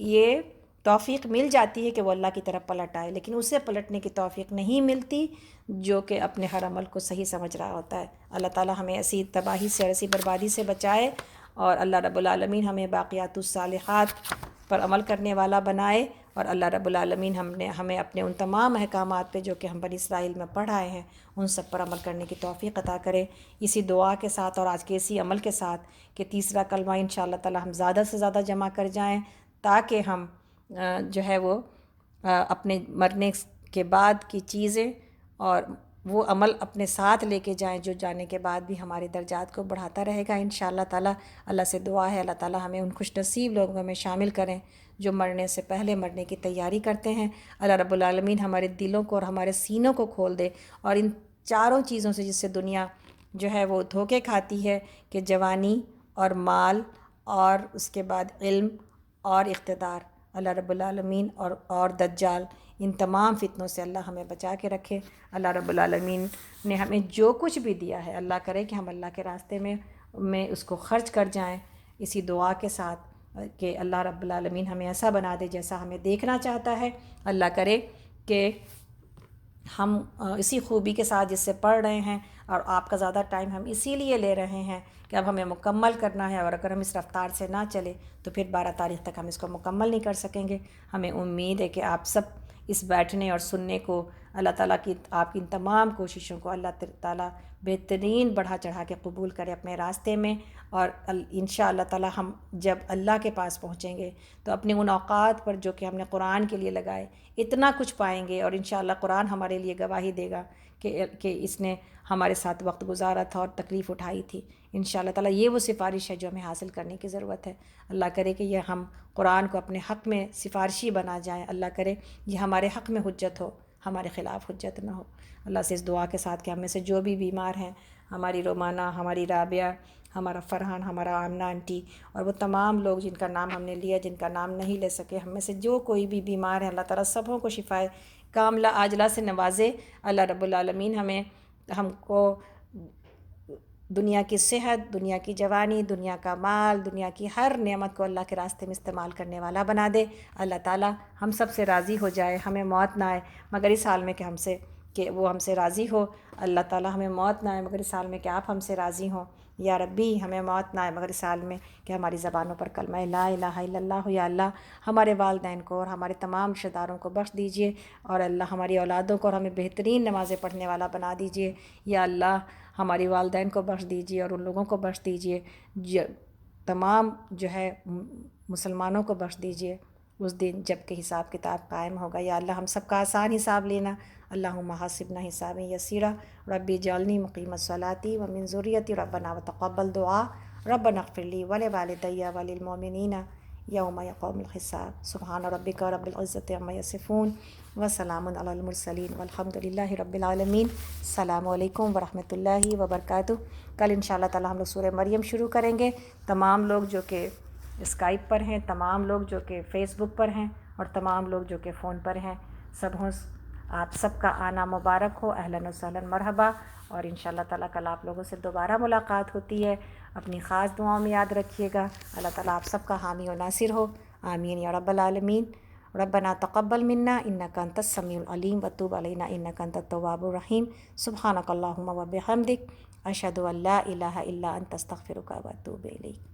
یہ توفیق مل جاتی ہے کہ وہ اللہ کی طرف پلٹ آئے، لیکن اسے پلٹنے کی توفیق نہیں ملتی جو کہ اپنے ہر عمل کو صحیح سمجھ رہا ہوتا ہے. اللہ تعالیٰ ہمیں ایسی تباہی سے اور ایسی بربادی سے بچائے اور اللہ رب العالمین ہمیں باقیات الصالحات پر عمل کرنے والا بنائے اور اللہ رب العالمین ہمیں اپنے ان تمام احکامات پہ جو کہ ہم بنی اسرائیل میں پڑھ آئے ہیں ان سب پر عمل کرنے کی توفیق عطا کرے. اسی دعا کے ساتھ اور آج کے اسی عمل کے ساتھ کہ تیسرا کلمہ انشاءاللہ تعالیٰ ہم زیادہ سے زیادہ جمع کر جائیں تاکہ ہم جو ہے وہ اپنے مرنے کے بعد کی چیزیں اور وہ عمل اپنے ساتھ لے کے جائیں جو جانے کے بعد بھی ہمارے درجات کو بڑھاتا رہے گا انشاءاللہ تعالیٰ. اللہ سے دعا ہے اللہ تعالیٰ ہمیں ان خوش نصیب لوگوں میں شامل کریں جو مرنے سے پہلے مرنے کی تیاری کرتے ہیں. اللہ رب العالمین ہمارے دلوں کو اور ہمارے سینوں کو کھول دے اور ان چاروں چیزوں سے جس سے دنیا جو ہے وہ دھوکے کھاتی ہے کہ جوانی اور مال اور اس کے بعد علم اور اقتدار، اللہ رب العالمین اور دجال، ان تمام فتنوں سے اللہ ہمیں بچا کے رکھے. اللہ رب العالمین نے ہمیں جو کچھ بھی دیا ہے اللہ کرے کہ ہم اللہ کے راستے میں اس کو خرچ کر جائیں اسی دعا کے ساتھ کہ اللہ رب العالمین ہمیں ایسا بنا دے جیسا ہمیں دیکھنا چاہتا ہے. اللہ کرے کہ ہم اسی خوبی کے ساتھ جس سے پڑھ رہے ہیں اور آپ کا زیادہ ٹائم ہم اسی لیے لے رہے ہیں کہ اب ہمیں مکمل کرنا ہے اور اگر ہم اس رفتار سے نہ چلے تو پھر 12 تاریخ تک ہم اس کو مکمل نہیں کر سکیں گے. ہمیں امید ہے کہ آپ سب اس بیٹھنے اور سننے کو اللہ تعالیٰ کی آپ کی ان تمام کوششوں کو اللہ تعالیٰ بہترین بڑھا چڑھا کے قبول کرے اپنے راستے میں، اور انشاء اللہ تعالی ہم جب اللہ کے پاس پہنچیں گے تو اپنے ان اوقات پر جو کہ ہم نے قرآن کے لیے لگائے اتنا کچھ پائیں گے، اور انشاءاللہ قرآن ہمارے لیے گواہی دے گا کہ اس نے ہمارے ساتھ وقت گزارا تھا اور تکلیف اٹھائی تھی۔ انشاءاللہ تعالی یہ وہ سفارش ہے جو ہمیں حاصل کرنے کی ضرورت ہے۔ اللہ کرے کہ یہ ہم قرآن کو اپنے حق میں سفارشی بنا جائیں، اللہ کرے یہ ہمارے حق میں حجت ہو، ہمارے خلاف حجت نہ ہو۔ اللہ سے اس دعا کے ساتھ کہ ہم میں سے جو بھی بیمار ہیں، ہماری رومانہ، ہماری رابعہ، ہمارا فرحان، ہمارا آمنہ آنٹی، اور وہ تمام لوگ جن کا نام ہم نے لیا، جن کا نام نہیں لے سکے، ہم میں سے جو کوئی بھی بیمار ہے، اللہ تعالیٰ سبوں کو شفائے کاملہ عاجلہ سے نوازے۔ اللہ رب العالمین ہم کو دنیا کی صحت، دنیا کی جوانی، دنیا کا مال، دنیا کی ہر نعمت کو اللہ کے راستے میں استعمال کرنے والا بنا دے۔ اللہ تعالیٰ ہم سب سے راضی ہو جائے، ہمیں موت نہ آئے مگر اس حال میں کہ وہ ہم سے راضی ہو۔ اللہ تعالیٰ ہمیں موت نہ آئے مگر اس حال میں کہ آپ ہم سے راضی ہوں۔ یا ربی ہمیں موت نہ آئے مگر اس حال میں کہ ہماری زبانوں پر کلمہ لا الہ الا اللہ ہو۔ یا اللہ ہمارے والدین کو اور ہمارے تمام رشتہ داروں کو بخش دیجئے، اور اللہ ہماری اولادوں کو اور ہمیں بہترین نمازیں پڑھنے والا بنا دیجئے۔ یا اللہ ہماری والدین کو بخش دیجئے اور ان لوگوں کو بخش دیجئے، تمام جو ہے مسلمانوں کو بخش دیجئے اس دن جب کہ حساب کتاب قائم ہوگا۔ یا اللہ ہم سب کا آسان حساب لینا۔ اللہم حاسبنا حسابا یسیرا، ربی اجعلنی مقیم الصلاۃ ومن ذریتی، ربنا وتقبل دعا، ربنا اغفر لی ولوالدی وللمؤمنین یوم یقوم الحساب۔ سبحان ربک رب العزۃ عما یصفون وسلام علی المرسلین والحمد للہ رب العالمین۔ السلام علیکم ورحمۃ اللہ وبرکاتہ۔ کل انشاءاللہ تعالی ہم لوگ سورہ مریم شروع کریں گے۔ تمام لوگ جو کہ اسکائپ پر ہیں، تمام لوگ جو کہ فیس بک پر ہیں، اور تمام لوگ جو کہ فون پر ہیں، آپ سب کا آنا مبارک ہو، اہلاً و سہلاً مرحبا۔ اور انشاءاللہ تعالیٰ کل آپ لوگوں سے دوبارہ ملاقات ہوتی ہے۔ اپنی خاص دعاؤں میں یاد رکھیے گا۔ اللہ تعالیٰ آپ سب کا حامی و ناصر ہو، آمین یا رب العالمین۔ ربنا تقبل منا انک انت السمیع العلیم وتوب علینا انک انت التواب الرحیم۔ سبحانک اللہم و بحمدک، اشہد ان لا الہ الا انت استغفرک و اتوب الیک۔